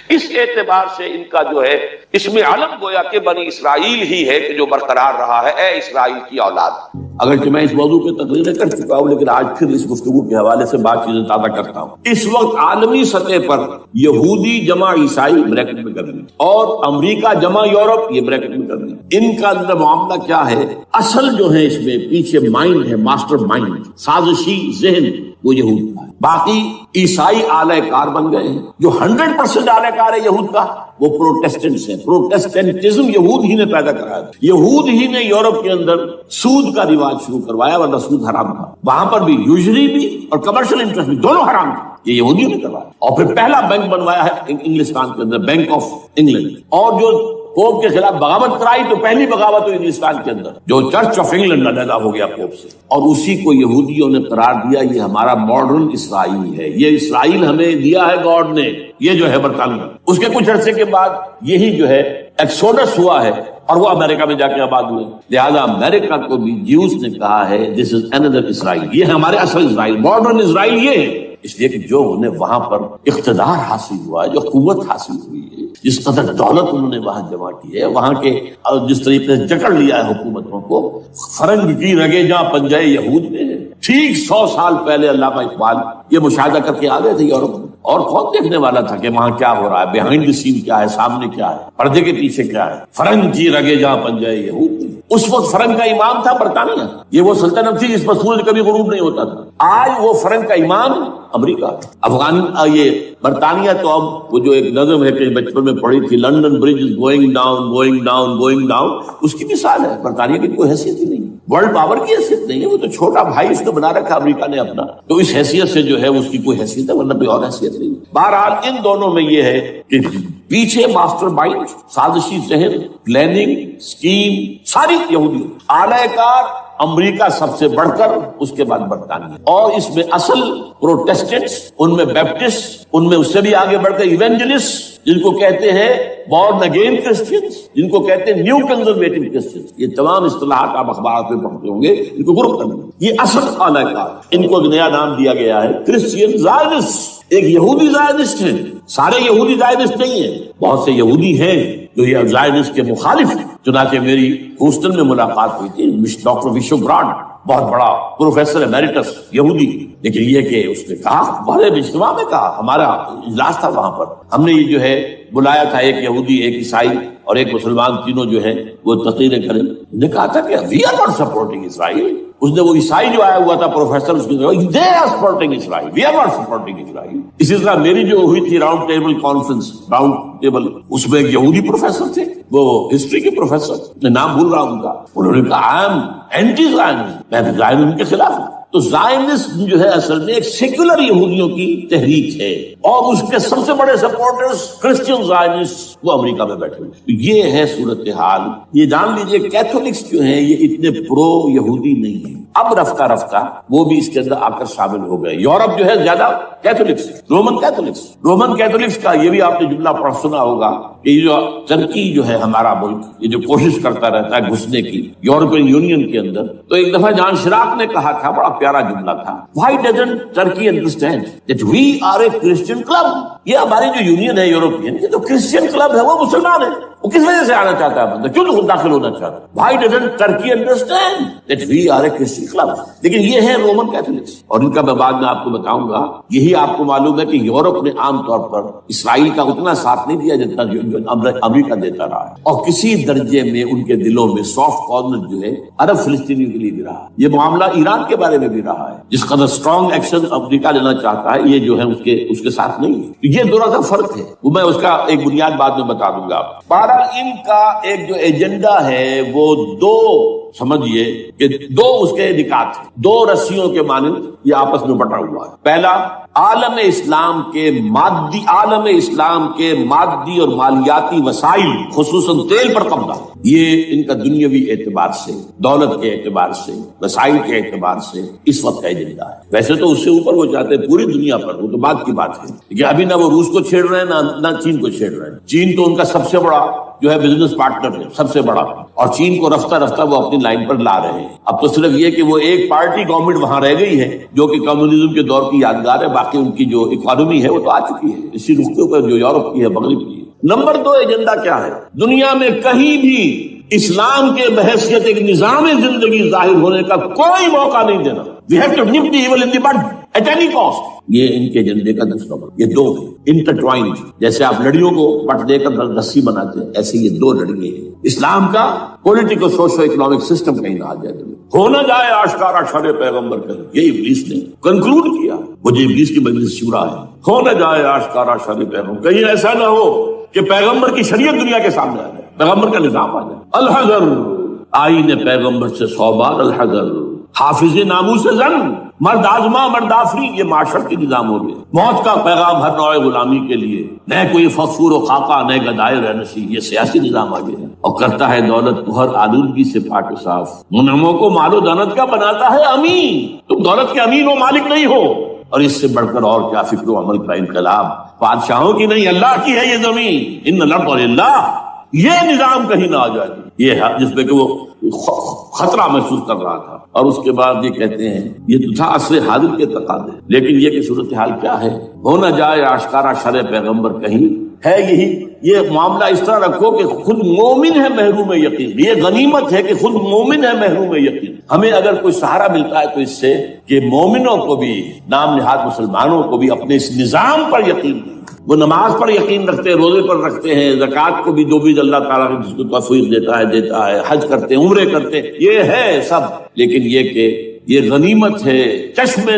اس اعتبار سے ان کا جو ہے اس میں علم گویا کہ بنی اسرائیل ہی ہے کہ جو برقرار رہا ہے، اے اسرائیل کی اولاد۔ اگرچہ میں اس موضوع پہ تقریریں کر چکا ہوں، لیکن آج پھر اس گفتگو کے حوالے سے بات چیزیں تازہ کرتا ہوں۔ اس وقت عالمی سطح پر یہودی جمع عیسائی بریکٹ میں کر لی، اور امریکہ جمع یورپ یہ بریکٹ میں کر لی۔ ان کا اندر معاملہ کیا ہے؟ اصل جو ہے اس میں پیچھے مائنڈ ہے، ماسٹر مائنڈ، سازشی ذہن وہ یہود کا ہے۔ باقی عیسائی آلہ کار بن گئے ہیں۔ جو 100% آلہ کار ہے یہود کا وہ پروٹیسٹنٹس ہیں۔ پروٹیسٹنٹزم یہود ہی نے پیدا کرایا، یہود ہی نے یورپ کے اندر سود کا رواج شروع کروایا، ورنہ سود حرام تھا وہاں پر بھی، یوزری بھی اور کمرشل انٹرسٹ بھی، دونوں حرام تھے، یہ یہودیوں نے کروایا۔ اور پھر پہلا بینک بنوایا ہے انگلستان کے اندر، بینک آف انگلینڈ۔ اور جو پوپ کے خلاف بغاوت کرائی تو پہلی بغاوت ہوئی انگلستان کے اندر، جو چرچ آف انگلینڈ علیحدہ ہو گیا پوپ سے، اور اسی کو یہودیوں نے قرار دیا یہ ہمارا ماڈرن اسرائیل ہے، یہ اسرائیل ہمیں دیا ہے گاڈ نے، یہ جو ہے برطانیہ۔ اس کے کچھ عرصے کے بعد یہی جو ہے ایکسوڈس ہوا ہے اور وہ امریکہ میں جا کے آباد ہوئے، لہذا امریکہ کو بھی جیوز نے کہا ہے دس از اندر اسرائیل، یہ ہے ہمارے اصل اسرائیل، ماڈرن اسرائیل یہ ہے۔ اس لیے کہ جو انہیں وہاں پر اقتدار حاصل ہوا ہے، جو قوت حاصل ہوئی ہے، جس قدر دولت انہوں نے وہاں جمع کی ہے، وہاں کے جس طریقے سے جکڑ لیا ہے حکومتوں کو، فرنگ کی رگے جہاں پنجے یہود میں ہے۔ ٹھیک 100 سال پہلے علامہ اقبال یہ مشاہدہ کر کے آ گئے تھے یورپ میں، اور کون دیکھنے والا تھا کہ وہاں کیا ہو رہا ہے، بیہائنڈ دی سین کیا ہے، سامنے کیا ہے، پردے کے پیچھے کیا ہے۔ فرنگ کی رگے جہاں پنجے یہود میں، اس وقت فرنگ کا امام تھا برطانیہ، یہ وہ سلطنت تھی جس پر سورج کبھی غروب نہیں ہوتا تھا۔ آج وہ فرنگ کا امام امریکہ، یہ برطانیہ تو اب وہ جو ایک نظم ہے کہ بچپن میں پڑھی تھی، London bridge is going down going down going down, اس کی مثال ہے۔ برطانیہ کی کوئی حیثیت ہی نہیں، ورلڈ پاور کی حیثیت نہیں ہے، وہ تو چھوٹا بھائی اس کو بنا رکھا امریکہ نے اپنا، تو اس حیثیت سے جو ہے اس کی کوئی حیثیت ہے، ورنہ کوئی اور حیثیت نہیں۔ بہرحال ان دونوں میں یہ ہے کہ پیچھے ماسٹر مائنڈ، سازشی ذہن، پلاننگ، اسکیم ساری یہودی، آلہ کار امریکہ سب سے بڑھ کر، اس کے بعد برطانیہ، اور اس میں اصل پروٹیسٹنٹس، ان میں بیپٹسٹ، ان میں اس سے بھی آگے بڑھ کر ایونجلسٹ، جن کو کہتے ہیں بورن اگین کرسچنز، جن کو کہتے ہیں نیو کنزرویٹو کرسچنز، یہ تمام اصطلاحات آپ اخبارات میں پڑھتے ہوں گے، ان کو گروپ کرنا، یہ اصل آلہ کار۔ ان کو ایک نیا نام دیا گیا ہے کرسچین زائنسٹ، ایک یہودی زائنسٹ ہیں، سارے یہودی زائنسٹ نہیں ہیں، بہت سے یہودی ہیں جو یہ زائنسٹ کے مخالف ہیں۔ چنانچہ میری ہیوسٹن میں ملاقات ہوئی تھی ڈاکٹر وشو براڈ، بہت بڑا پروفیسر ایمیریٹس یہودی، لیکن یہ کہ اس نے کہا، بڑے اجتماع میں کہا، ہمارا اجلاس تھا وہاں پر، ہم نے یہ جو ہے بلایا تھا ایک یہودی، ایک عیسائی اور ایک مسلمان، تینوں جو ہے وہ تقریریں کریں۔ نے کہا تھا کہ وی آر ناٹ سپورٹنگ اسرائیل۔ اس نے وہ عیسائی جو آیا ہوا تھا پروفیسر، اس نے they are supporting Israel, we are not supporting Israel. اسی طرح میری جو ہوئی تھی round table conference, round table, اس میں ایک یہودی پروفیسر تھے، وہ ہسٹری کے پروفیسر، میں نام بھول رہا ہوں ان کا، انہوں نے کہا آئی ایم اینٹی زائنسٹ، میں زائنسٹ کے خلاف ہوں۔ تو زائنسٹ جو ہے اصل میں ایک سیکولر یہودیوں کی تحریک ہے، اور اس کے سب سے بڑے سپورٹرز کرسچین زائنسٹ وہ امریکہ میں بیٹھے ہوئے۔ یہ ہے صورتحال۔ یہ جان لیجئے کیتھولکس جو ہیں یہ اتنے پرو یہودی نہیں ہیں، اب رفتہ رفتہ وہ بھی اس کے اندر آ کر شامل ہو گئے۔ یورپ جو ہے زیادہ کیتھولکس، رومن کیتھولکس کا یہ بھی آپ نے جملہ پڑھ سنا ہوگا کہ یہ جو ترکی جو ہے ہمارا ملک، یہ جو کوشش کرتا رہتا ہے گھسنے کی یورپین یونین کے اندر، تو ایک دفعہ جان شراک نے کہا تھا، بڑا پیارا جملہ تھا، Why doesn't Turkey understand that we are a Christian club? یہ ہماری جو یونین ہے یورپین، یہ تو کرسچین کلب ہے، وہ مسلمان ہے، وہ کس وجہ سے آنا چاہتا ہے بندہ؟ کیوں تو داخل ہونا چاہتا ہے؟ Why doesn't Turkey understand that we are a Christian club؟ لیکن یہ ہے رومن کیتھولکس، اور ان کا میں بعد میں آپ کو بتاؤں گا۔ یہی آپ کو معلوم ہے کہ یورپ نے عام طور پر اسرائیل کا اتنا ساتھ نہیں دیا جتنا امریکہ دیتا رہا ہے، اور کسی درجے میں ان کے دلوں میں سافٹ کارنر جو ہے عرب فلسطینیوں کے لیے بھی رہا۔ یہ معاملہ ایران کے بارے میں بھی رہا ہے، جس قدر اسٹرانگ ایکشن امریکہ لینا چاہتا ہے، یہ جو ہے اس کے ساتھ نہیں ہے۔ تو یہ دونوں کا فرق ہے، وہ میں اس کا ایک بنیاد بعد میں بتا دوں گا۔ بہرحال ان کا ایک جو ایجنڈا ہے وہ دو، سمجھیے کہ دو اس کے نکات ہیں، دو رسیوں کے مانند یہ آپس میں بٹا ہوا ہے۔ پہلا، عالم اسلام کے مادی اور مالیاتی وسائل خصوصاً تیل پر قبضہ، یہ ان کا دنیاوی اعتبار سے، دولت کے اعتبار سے، وسائل کے اعتبار سے اس وقت کا ایجنڈا ہے۔ ویسے تو اس سے اوپر وہ چاہتے ہیں پوری دنیا پر، وہ تو بات کی بات ہے، لیکن ابھی نہ وہ روس کو چھیڑ رہے ہیں نہ چین کو چھیڑ رہے ہیں۔ چین تو ان کا سب سے بڑا جو ہے بزنس پارٹنر ہے، سب سے بڑا، اور چین کو رفتہ رفتہ وہ اپنی لائن پر لا رہے ہیں۔ اب تو صرف یہ کہ وہ ایک پارٹی گورنمنٹ وہاں رہ گئی ہے جو کہ کمیونزم کے دور کی یادگار ہے، باقی ان کی جو اکانومی ہے وہ تو آ چکی ہے اسی رخ کے اوپر جو یورپ کی ہے، مغرب کی ہے۔ نمبر دو ایجنڈا کیا ہے؟ دنیا میں کہیں بھی اسلام کے بحیثیت ایک نظام زندگی ظاہر ہونے کا کوئی موقع نہیں دینا۔ We have to nip the evil in the bud at any cost۔ یہ ان کے ایجنڈے کا دوسرا بات، یہ دو ہیں انٹرٹوائنڈ، جیسے آپ لڑیوں کو پٹ دے کر رسی بناتے ہیں، ایسے یہ دو لڑیے ہیں۔ اسلام کا پولیٹیکل سوشو اکنامک سسٹم کہیں نہ آ جائے، ہو نہ جائے آشکارا شر پیغمبر کہیں، یہ ابلیس نے کنکلوڈ کیا، وہ جو ابلیس کی مجلس شورا ہے، ہو نہ جائے آشکارا شر پیغمبر، کہیں ایسا نہ ہو کہ پیغمبر کی شریعت دنیا کے سامنے آ جائے، پیغمبر کا نظام آ جائے۔ الحذر، آئین پیغمبر سے 100 بار الحذر، حافظ ناموس زن، مرد آزما مرد آفری، یہ معاشرت کی نظام ہو گیا۔ موت کا پیغام ہر نوع غلامی کے لیے، نہ کوئی فخور و خاکہ نہ گدائے رہنشی، یہ سیاسی نظام آ گیا، اور کرتا ہے دولت کو ہر آلودگی سے پاک و صاف، منعموں کو مال و دولت کا بناتا ہے امین۔ تم دولت کے امین و مالک نہیں ہو، اور اس سے بڑھ کر اور کیا فکر و عمل کا انقلاب، بادشاہوں کی نہیں اللہ کی ہے یہ زمین، ان الارض للہ، یہ نظام کہیں نہ آ جائے، یہ ہے جس پہ کہ وہ خطرہ محسوس کر رہا تھا۔ اور اس کے بعد یہ کہتے ہیں یہ تو تھا عصر حاضر کے تقاضے، لیکن یہ کہ صورتحال کیا ہے، ہو نہ جائے آشکارا شر پیغمبر کہیں، ہے یہی، یہ معاملہ اس طرح رکھو کہ خود مومن ہے محروم یقین، یہ غنیمت ہے کہ خود مومن ہے محروم یقین۔ ہمیں اگر کوئی سہارا ملتا ہے تو اس سے کہ مومنوں کو بھی، نام نہاد مسلمانوں کو بھی اپنے اس نظام پر یقین ہے، وہ نماز پر یقین رکھتے ہیں، روزے پر رکھتے ہیں، زکوٰۃ کو بھی دو بیج اللہ تعالیٰ نے جس کو توفیق دیتا ہے، حج کرتے ہیں، عمرے کرتے ہیں، یہ ہے سب، لیکن یہ کہ یہ غنیمت ہے، چشم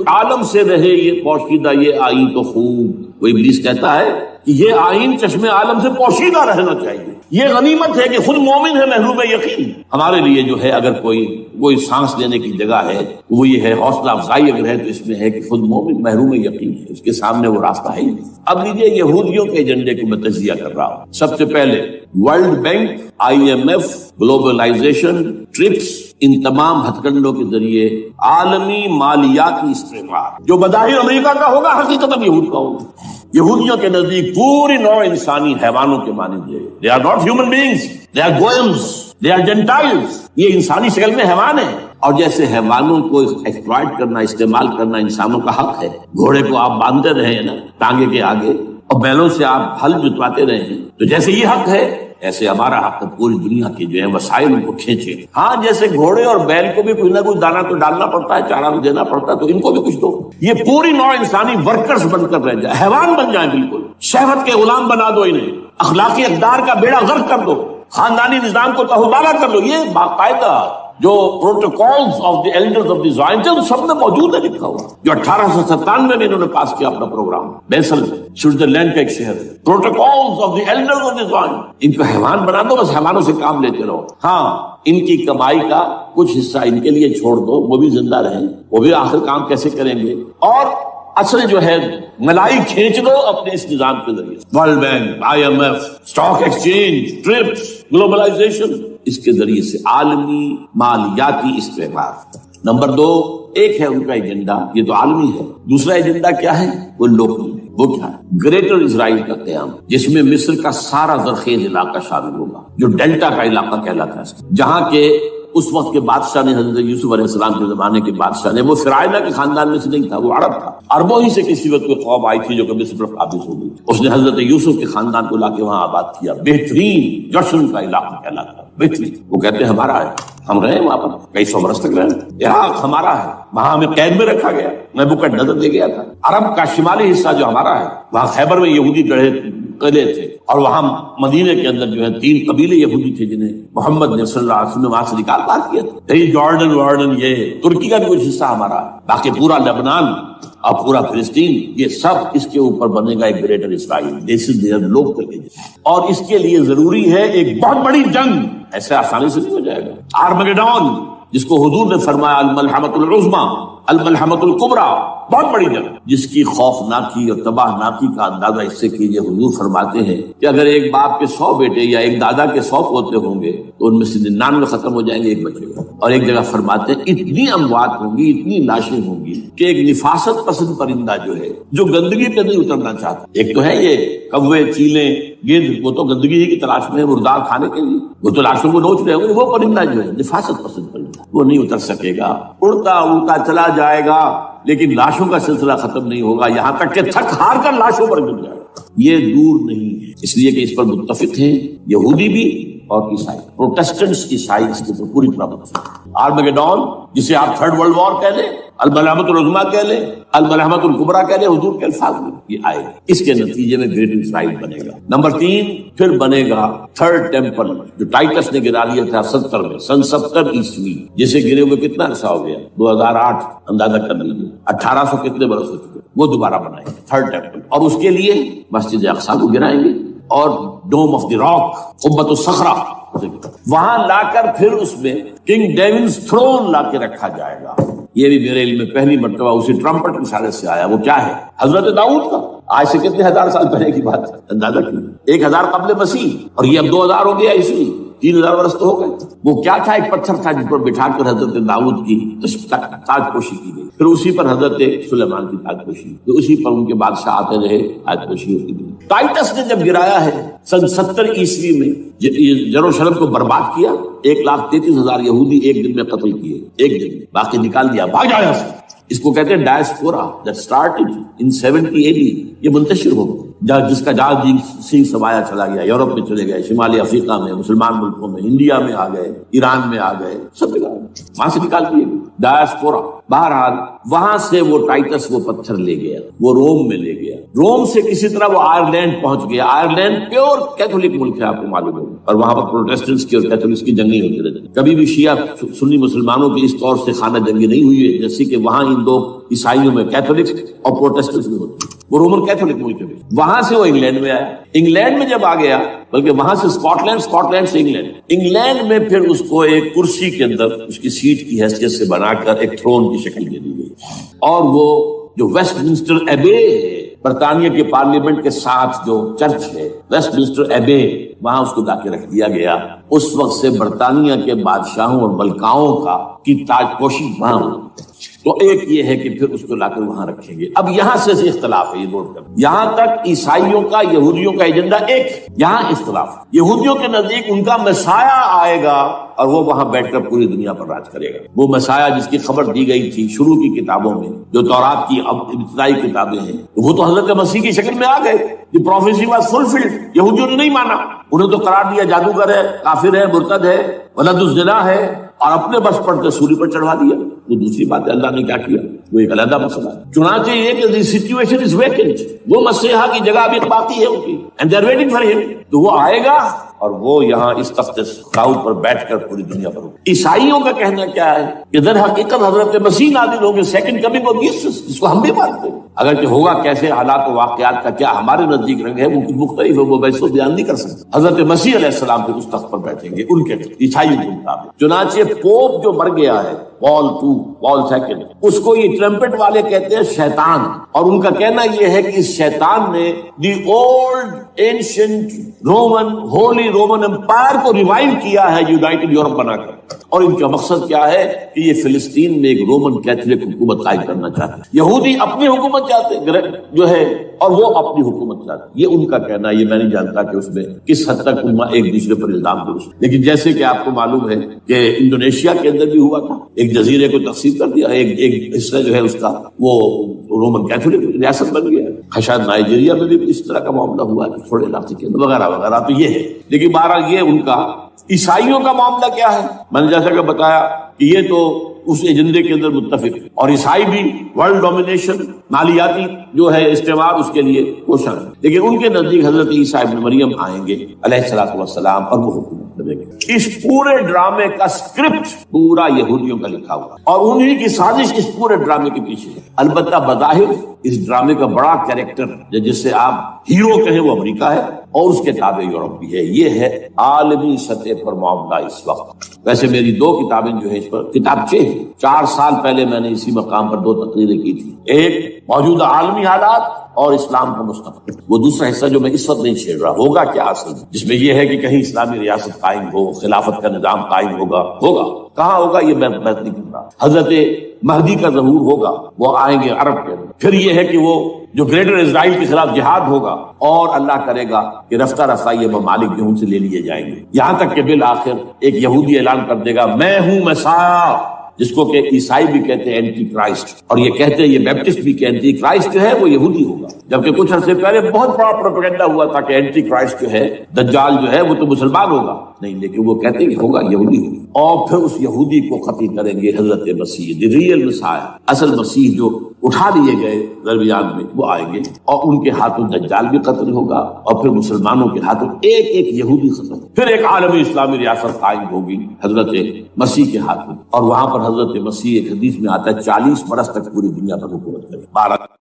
عالم سے رہے یہ پوشیدہ یہ آئین تو خوب، وہ ابلیس کہتا ہے کہ یہ آئین چشم عالم سے پوشیدہ رہنا چاہیے، یہ غنیمت ہے کہ خود مومن ہے محروم یقین۔ ہمارے لیے جو ہے اگر کوئی سانس لینے کی جگہ ہے وہ یہ ہے، حوصلہ افزائی اگر ہے تو اس میں ہے کہ خود مومن محروم یقین ہے، اس کے سامنے وہ راستہ ہے ہی نہیں۔ اب لیجیے یہودیوں کے ایجنڈے کو میں تجزیہ کر رہا ہوں۔ سب سے پہلے world bank, IMF، globalization, TRIPS, ان تمام ہتھ کنڈوں کے ذریعے عالمی مالیاتی استعمار جو بظاہر امریکہ کا ہوگا حقیقت یہود کا ہوگا۔ یہودیوں کے نزدیک پوری نوع انسانی حیوانوں کے مانند ہے، they are not human beings, they are goyim, they are gentiles، یہ انسانی شکل میں حیوان ہیں، اور جیسے حیوانوں کو ایکسپلائٹ کرنا، استعمال کرنا انسانوں کا حق ہے، گھوڑے کو آپ باندھتے رہے ہیں نا ٹانگے کے آگے، اور بیلوں سے آپ ہل جتواتے رہے ہیں، تو جیسے یہ حق ہے ایسے ہمارا حق ہے پوری دنیا کے جو ہے وسائل ان کو کھینچے۔ ہاں جیسے گھوڑے اور بیل کو بھی کچھ نہ کچھ دانا تو ڈالنا پڑتا ہے، چارہ تو دینا پڑتا ہے، تو ان کو بھی کچھ دو، یہ پوری نوع انسانی ورکرز بن کر رہ جائے، حیوان بن جائیں، بالکل شہوت کے غلام بنا دو انہیں، اخلاقی اقدار کا بیڑا غرق کر دو، خاندانی نظام کو تہوبالا کر لو۔ یہ باقاعدہ جو protocols of the elders of the Zion سب میں موجود ہے لکھا ہوا، جو 1897 میں انہوں نے پاس کیا اپنا پروگرام، بیسل میں، سوئٹزرلینڈ کا ایک شہر ہے، protocols of the elders of the Zion. ان کو حیوان بنا دو، بس حیوانوں سے کام لیتے رہو، ہاں ان کی کمائی کا کچھ حصہ ان کے لیے چھوڑ دو، وہ بھی زندہ رہیں، وہ بھی آخر کام کیسے کریں گے، اور اصل جو ہے ملائی کھینچ دو اپنے اس نظام کے ذریعے، world bank, IMF، stock exchange, TRIPS, globalization, اس کے ذریعے سے عالمی مالیاتی استعمار۔ نمبر دو، ایک ہے ان کا ایجنڈا، یہ تو عالمی ہے، دوسرا ایجنڈا کیا ہے، وہ لوکل ہے، وہ کیا ہے، گریٹر اسرائیل کا قیام، جس میں مصر کا سارا زرخیز علاقہ شامل ہوگا، جو ڈیلٹا کا علاقہ کہلاتا ہے، جہاں کے اس وقت کے بادشاہ نے، حضرت یوسف علیہ السلام کے زمانے کے بادشاہ نے، وہ فرعونہ کے خاندان میں سے نہیں تھا، وہ عرب تھا، عربوں ہی سے کسی وقت کوئی قوم آئی تھی جو کبھی مصر پر قابض ہو گئی، اس نے حضرت یوسف کے خاندان کو لا کے وہاں آباد کیا، بہترین جشن کا علاقہ کہلاتا ہے، بہترین، وہ کہتے ہیں ہمارا ہے، ہم رہے وہاں پر کئی سو برس تک رہے، عراق ہمارا ہے، وہاں ہمیں قید میں رکھا گیا، نبوکدنضر دے گیا تھا، عرب کا شمالی حصہ جو ہمارا ہے، وہاں خیبر میں یہودی گڑھے قلعے تھے، اور وہاں مدینے کے اندر جو ہے 3 قبیلے یہودی تھے جنہیں محمد نے صلی اللہ علیہ وسلم نے وہاں سے نکال پار کیا تھا، یہ جارڈن یہ ترکی کا بھی کچھ حصہ ہمارا ہے، باقی پورا لبنان اور پورا فلسطین، یہ سب اس کے اوپر بنے گا ایک greater Israel, this is there local agency, اور اس کے لیے ضروری ہے ایک بہت بڑی جنگ، ایسے آسانی سے نہیں ہو جائے گا، آرمگیڈون جس کو حضور نے فرمایا الملحمۃ العظمی، الملحمۃ الکبریٰ، بہت بڑی جنگ، جس کی خوفناکی اور تباہناکی کا اندازہ اس سے کیجئے، حضور فرماتے ہیں کہ اگر ایک باپ کے 100 بیٹے یا ایک دادا کے 100 پوتے ہوں گے تو ان میں سے 99 ختم ہو جائیں گے، ایک بچے گا، اور ایک جگہ فرماتے ہیں اتنی اموات ہوں گی، اتنی لاشیں ہوں گی کہ ایک نفاست پسند پرندہ جو ہے، جو گندگی پہ نہیں اترنا چاہتا، ایک تو ہے یہ کوے، چیلیں، گدھ، وہ تو گندگی ہی کی تلاش میں ہے مردار کھانے کے لیے، وہ تو لاشوں کو نوچ رہے ہوں گے، وہ پرندہ جو ہے نفاست پسند پرندہ، وہ نہیں اتر سکے گا، اڑتا اڑتا چلا جائے گا، لیکن لاشوں کا سلسلہ ختم نہیں ہوگا، یہاں تک کہ تھک ہار کر لاشوں پر گر جائے گا، یہ دور نہیں ہے، اس لیے کہ اس پر متفق ہیں یہودی بھی اور عیسائی، پروٹسٹنٹس عیسائی اس کے اوپر پوری طرح متفق۔ آرمگیڈون جسے آپ 3rd ورلڈ وار کہہ لیں، الملحمۃ العظمی کہہ لیں، الملحمۃ الکبریٰ کہہ لیں، حضور کے الفاظ میں یہ آئے گا، اس کے نتیجے میں گریٹ اسرائیل بنے گا۔ نمبر 3 پھر بنے گا 3rd ٹیمپل، جو ٹائٹس نے گرا لیا تھا 70 میں، سن 70 عیسوی، جسے گرے ہوئے کتنا عرصہ ہو گیا، 2008 اندازہ کر لیجیے، 1800 کتنے برس ہو چکے، وہ دوبارہ بنائیں گے 3rd ٹیمپل، اور اس کے لیے مسجد اقصی کو گرائیں گے، اور ڈوم آف دی راک، قبۃ الصخرہ، وہاں لا کر پھر اس میں کنگ ڈیونز تھرون لا کے رکھا جائے گا۔ یہ بھی میرے علم میں پہلی مرتبہ اسی ٹرمپٹ کی اشارے سے آیا، وہ کیا ہے؟ حضرت داؤد کا، آج سے کتنے 1000 سال پہلے کی بات ہے، اندازہ کیجیے، 1000 قبل مسیح، اور یہ اب 2000 ہو گیا عیسوی، 3000 برس تو ہو گئے۔ وہ کیا تھا؟ ایک پتھر تھا جس پر بٹھا کر حضرت داؤد کی تاج پوشی کی گئی، پھر اسی پر حضرت سلیمان کی تاج پوشی، تو اسی پر ان کے بادشاہ آتے رہے، تاج پوشی ہوتی گئی۔ ٹائٹس نے جب گرایا ہے سن 70 عیسوی میں، یروشلم کو برباد کیا، 1,33,000 یہودی ایک دن میں قتل کیے، ایک دن میں، باقی نکال دیا، بھاگ جایا۔ اس کو کہتے ہیں diaspora, that started in 70 AD، یہ منتشر ہو گیا، جس کا جہاز سنگھ سوایا چلا گیا، یورپ میں چلے گئے، شمالی افریقہ میں، مسلمان ملکوں میں، انڈیا میں آ گئے، ایران میں آ گئے، سب جگہ وہاں سے نکال دیے گئے، ڈائسپورا۔ بہرحال وہاں سے وہ ٹائٹس وہ پتھر لے گیا، وہ روم میں لے گیا، روم سے کسی طرح وہ آئرلینڈ پہنچ گیا۔ آئرلینڈ پیور کیتھولک ملک ہے، آپ کو معلوم ہوگا، اور وہاں پر پروٹیسٹنٹس کی اور کیتھولکس کی جنگیں ہوتی رہتی، کبھی بھی شیعہ سنی مسلمانوں کی اس طور سے خانہ جنگی نہیں ہوئی ہے جیسے کہ وہاں ان دو عیسائیوں میں کیتھولکس اور پروٹیسٹنٹس میں ہوتی ہے، وہ رومن کیتھولک ملک ہے۔ وہاں سے وہ انگلینڈ میں آیا، انگلینڈ میں جب آ گیا، بلکہ وہاں سے اسکاٹ لینڈ سے انگلینڈ میں پھر اس کو ایک کرسی کے اندر اس کی سیٹ کی حیثیت سے بنا کر ایک تھرون کی شکل دے دی گئی، اور وہ جو ویسٹ منسٹر ایبے ہے، برطانیہ کے پارلیمنٹ کے ساتھ جو چرچ ہے ویسٹ منسٹر ایبے، وہاں اس کو لا کے رکھ دیا گیا۔ اس وقت سے برطانیہ کے بادشاہوں اور ملکاؤں کی تاج پوشی وہاں ہوئی۔ تو ایک یہ ہے کہ پھر اس کو لا کر وہاں رکھیں گے۔ اب یہاں سے اختلاف ہے، یہ نوٹ کر، یہاں تک عیسائیوں کا یہودیوں کا ایجنڈا ایک، یہاں اختلاف، یہودیوں کے نزدیک ان کا مسیح آئے گا اور وہ وہاں بیٹھ کر پوری دنیا پر راج کرے گا، وہ مسیح جس کی خبر دی گئی تھی شروع کی کتابوں میں، جو تورات کی ابتدائی کتابیں ہیں، وہ تو حضرت مسیح کی شکل میں آ گئے۔ دی پروفیسی واز فلفلڈ، یہودیوں نے نہیں مانا، انہیں تو قرار دیا جادوگر ہے، کافر ہے، مرتد ہے، ولد الزنا ہے، اور اپنے بس پر تصوری پر چڑھا دیا۔ وہ دوسری بات ہے، اللہ نے کیا کیا، وہ ایک علیحدہ مسئلہ ہے۔ چنانچہ یہ کہ دی سچویشن از ویکنٹ، وہ مسیحا کی جگہ ابھی باقی ہے ان کی، and they are waiting for ہم، تو وہ آئے گا اور وہ یہاں اس تخت داؤد پر بیٹھ کر پوری دنیا پر ہوگا۔ عیسائیوں کا کہنا کیا ہے کہ در حقیقت حضرت مسیح نازل ہوں گے، سیکنڈ کمنگ آف جیسس، جس کو ہم بھی مانتے ہیں، اگر کہ ہوگا کیسے، حالات و واقعات کا کیا ہمارے نزدیک رنگ ہے وہ کچھ مختلف ہے، وہ ویسے بیان نہیں کر سکتے۔ حضرت مسیح علیہ السلام پھر اس تخت پر بیٹھیں گے ان کے عیسائیوں کے مطابق۔ چنانچہ پوپ جو مر گیا ہے پال II پال II، اس کو یہ ٹرمپٹ والے کہتے ہیں شیطان، اور ان کا کہنا یہ ہے کہ اس شیطان نے the old ancient Roman holy Roman empire کو ریوائو کیا ہے یونائٹڈ یورپ بنا کر، اور ان کا مقصد کیا ہے کہ یہ فلسطین میں ایک رومن کیتھولک حکومت قائم کرنا چاہتے ہیں۔ یہودی اپنی حکومت چاہتے ہیں جو ہے، اور وہ اپنی حکومت چاہتے ہیں، یہ ان کا کہنا ہے۔ یہ میں نہیں جانتا کہ اس میں کس حد تک ان ایک دوسرے پر الزام درست، لیکن جیسے کہ آپ کو معلوم ہے کہ انڈونیشیا کے اندر بھی ہوا تھا، ایک جزیرے کو تقسیم کر دیا، ایک حصہ جو ہے اس کا وہ رومن کیتھولک ریاست بن گیا۔ شاید نائجیریا میں بھی اس طرح کا معاملہ ہوا ہے تھوڑے علاقے کے اندر، وغیرہ وغیرہ۔ تو یہ ہے، لیکن بہرحال یہ ان کا۔ عیسائیوں کا معاملہ کیا ہے؟ میں نے جیسا کہ بتایا کہ یہ تو اس ایجنڈے کے اندر متفق، اور عیسائی بھی ورلڈ ڈومینیشن، مالیاتی جو ہے استعمار، اس کے لیے کوشاں ہے، لیکن ان کے نزدیک حضرت عیسیٰ ابن مریم آئیں گے علیہ الصلوۃ والسلام، اور وہ حکومت کریں گے۔ اس پورے ڈرامے کا اسکرپٹ پورا یہودیوں کا لکھا ہوا، اور انہی کی سازش اس پورے ڈرامے کے پیچھے ہے۔ البتہ بظاہر اس ڈرامے کا بڑا کیریکٹر جس سے آپ ہیرو کہیں وہ امریکہ ہے، اور اس کے تابع یورپ بھی ہے۔ یہ ہے عالمی سطح پر معاملہ اس وقت۔ ویسے میری 2 کتابیں جو ہیں اس پر، کتابچے ہیں، 4 سال پہلے میں نے اسی مقام پر 2 تقریریں کی تھی، ایک موجودہ عالمی حالات اور اسلام کا مستقبل، وہ دوسرا حصہ جو میں اس وقت نہیں چھیڑ رہا، ہوگا کیا اصل، جس میں یہ ہے کہ کہیں اسلامی ریاست قائم ہو، خلافت کا نظام قائم ہوگا کہاں ہوگا یہ میں بات نہیں کر رہا۔ حضرت مہدی کا ظہور ہوگا، وہ آئیں گے عرب کے اندر۔ پھر یہ ہے کہ وہ جو گریٹر اسرائیل کے خلاف جہاد ہوگا، اور اللہ کرے گا کہ رفتہ رفتہ یہ ممالک جو ان سے لے لیے جائیں گے، یہاں تک کہ بالآخر ایک یہودی اعلان کر دے گا میں ہوں مسیح، جس کو کہ عیسائی بھی کہتے ہیں اینٹی کرائسٹ، اور یہ کہتے ہیں یہ بیپٹسٹ بھی کہ اینٹی کرائسٹ جو ہے وہ یہودی ہوگا، جبکہ کچھ عرصے پہلے بہت بڑا پروپیگنڈا ہوا تھا کہ اینٹی کرائسٹ جو ہے، دجال جو ہے، وہ تو مسلمان ہوگا، نہیں، لیکن وہ کہتے ہیں کہ ہوگا یہودی ہوگا، اور پھر اس یہودی کو قتل کریں گے حضرت مسیح، دی ریئل مسیح، اصل مسیح جو اٹھا لیے گئے درمیان میں، وہ آئیں گے، اور ان کے ہاتھوں دجال بھی قتل ہوگا، اور پھر مسلمانوں کے ہاتھوں ایک یہودی ختم، پھر ایک عالمی اسلامی ریاست قائم ہوگی حضرت مسیح کے ہاتھوں، اور وہاں پر حضرت مسیح، ایک حدیث میں آتا ہے 40 برس تک پوری دنیا پر حکومت کرے۔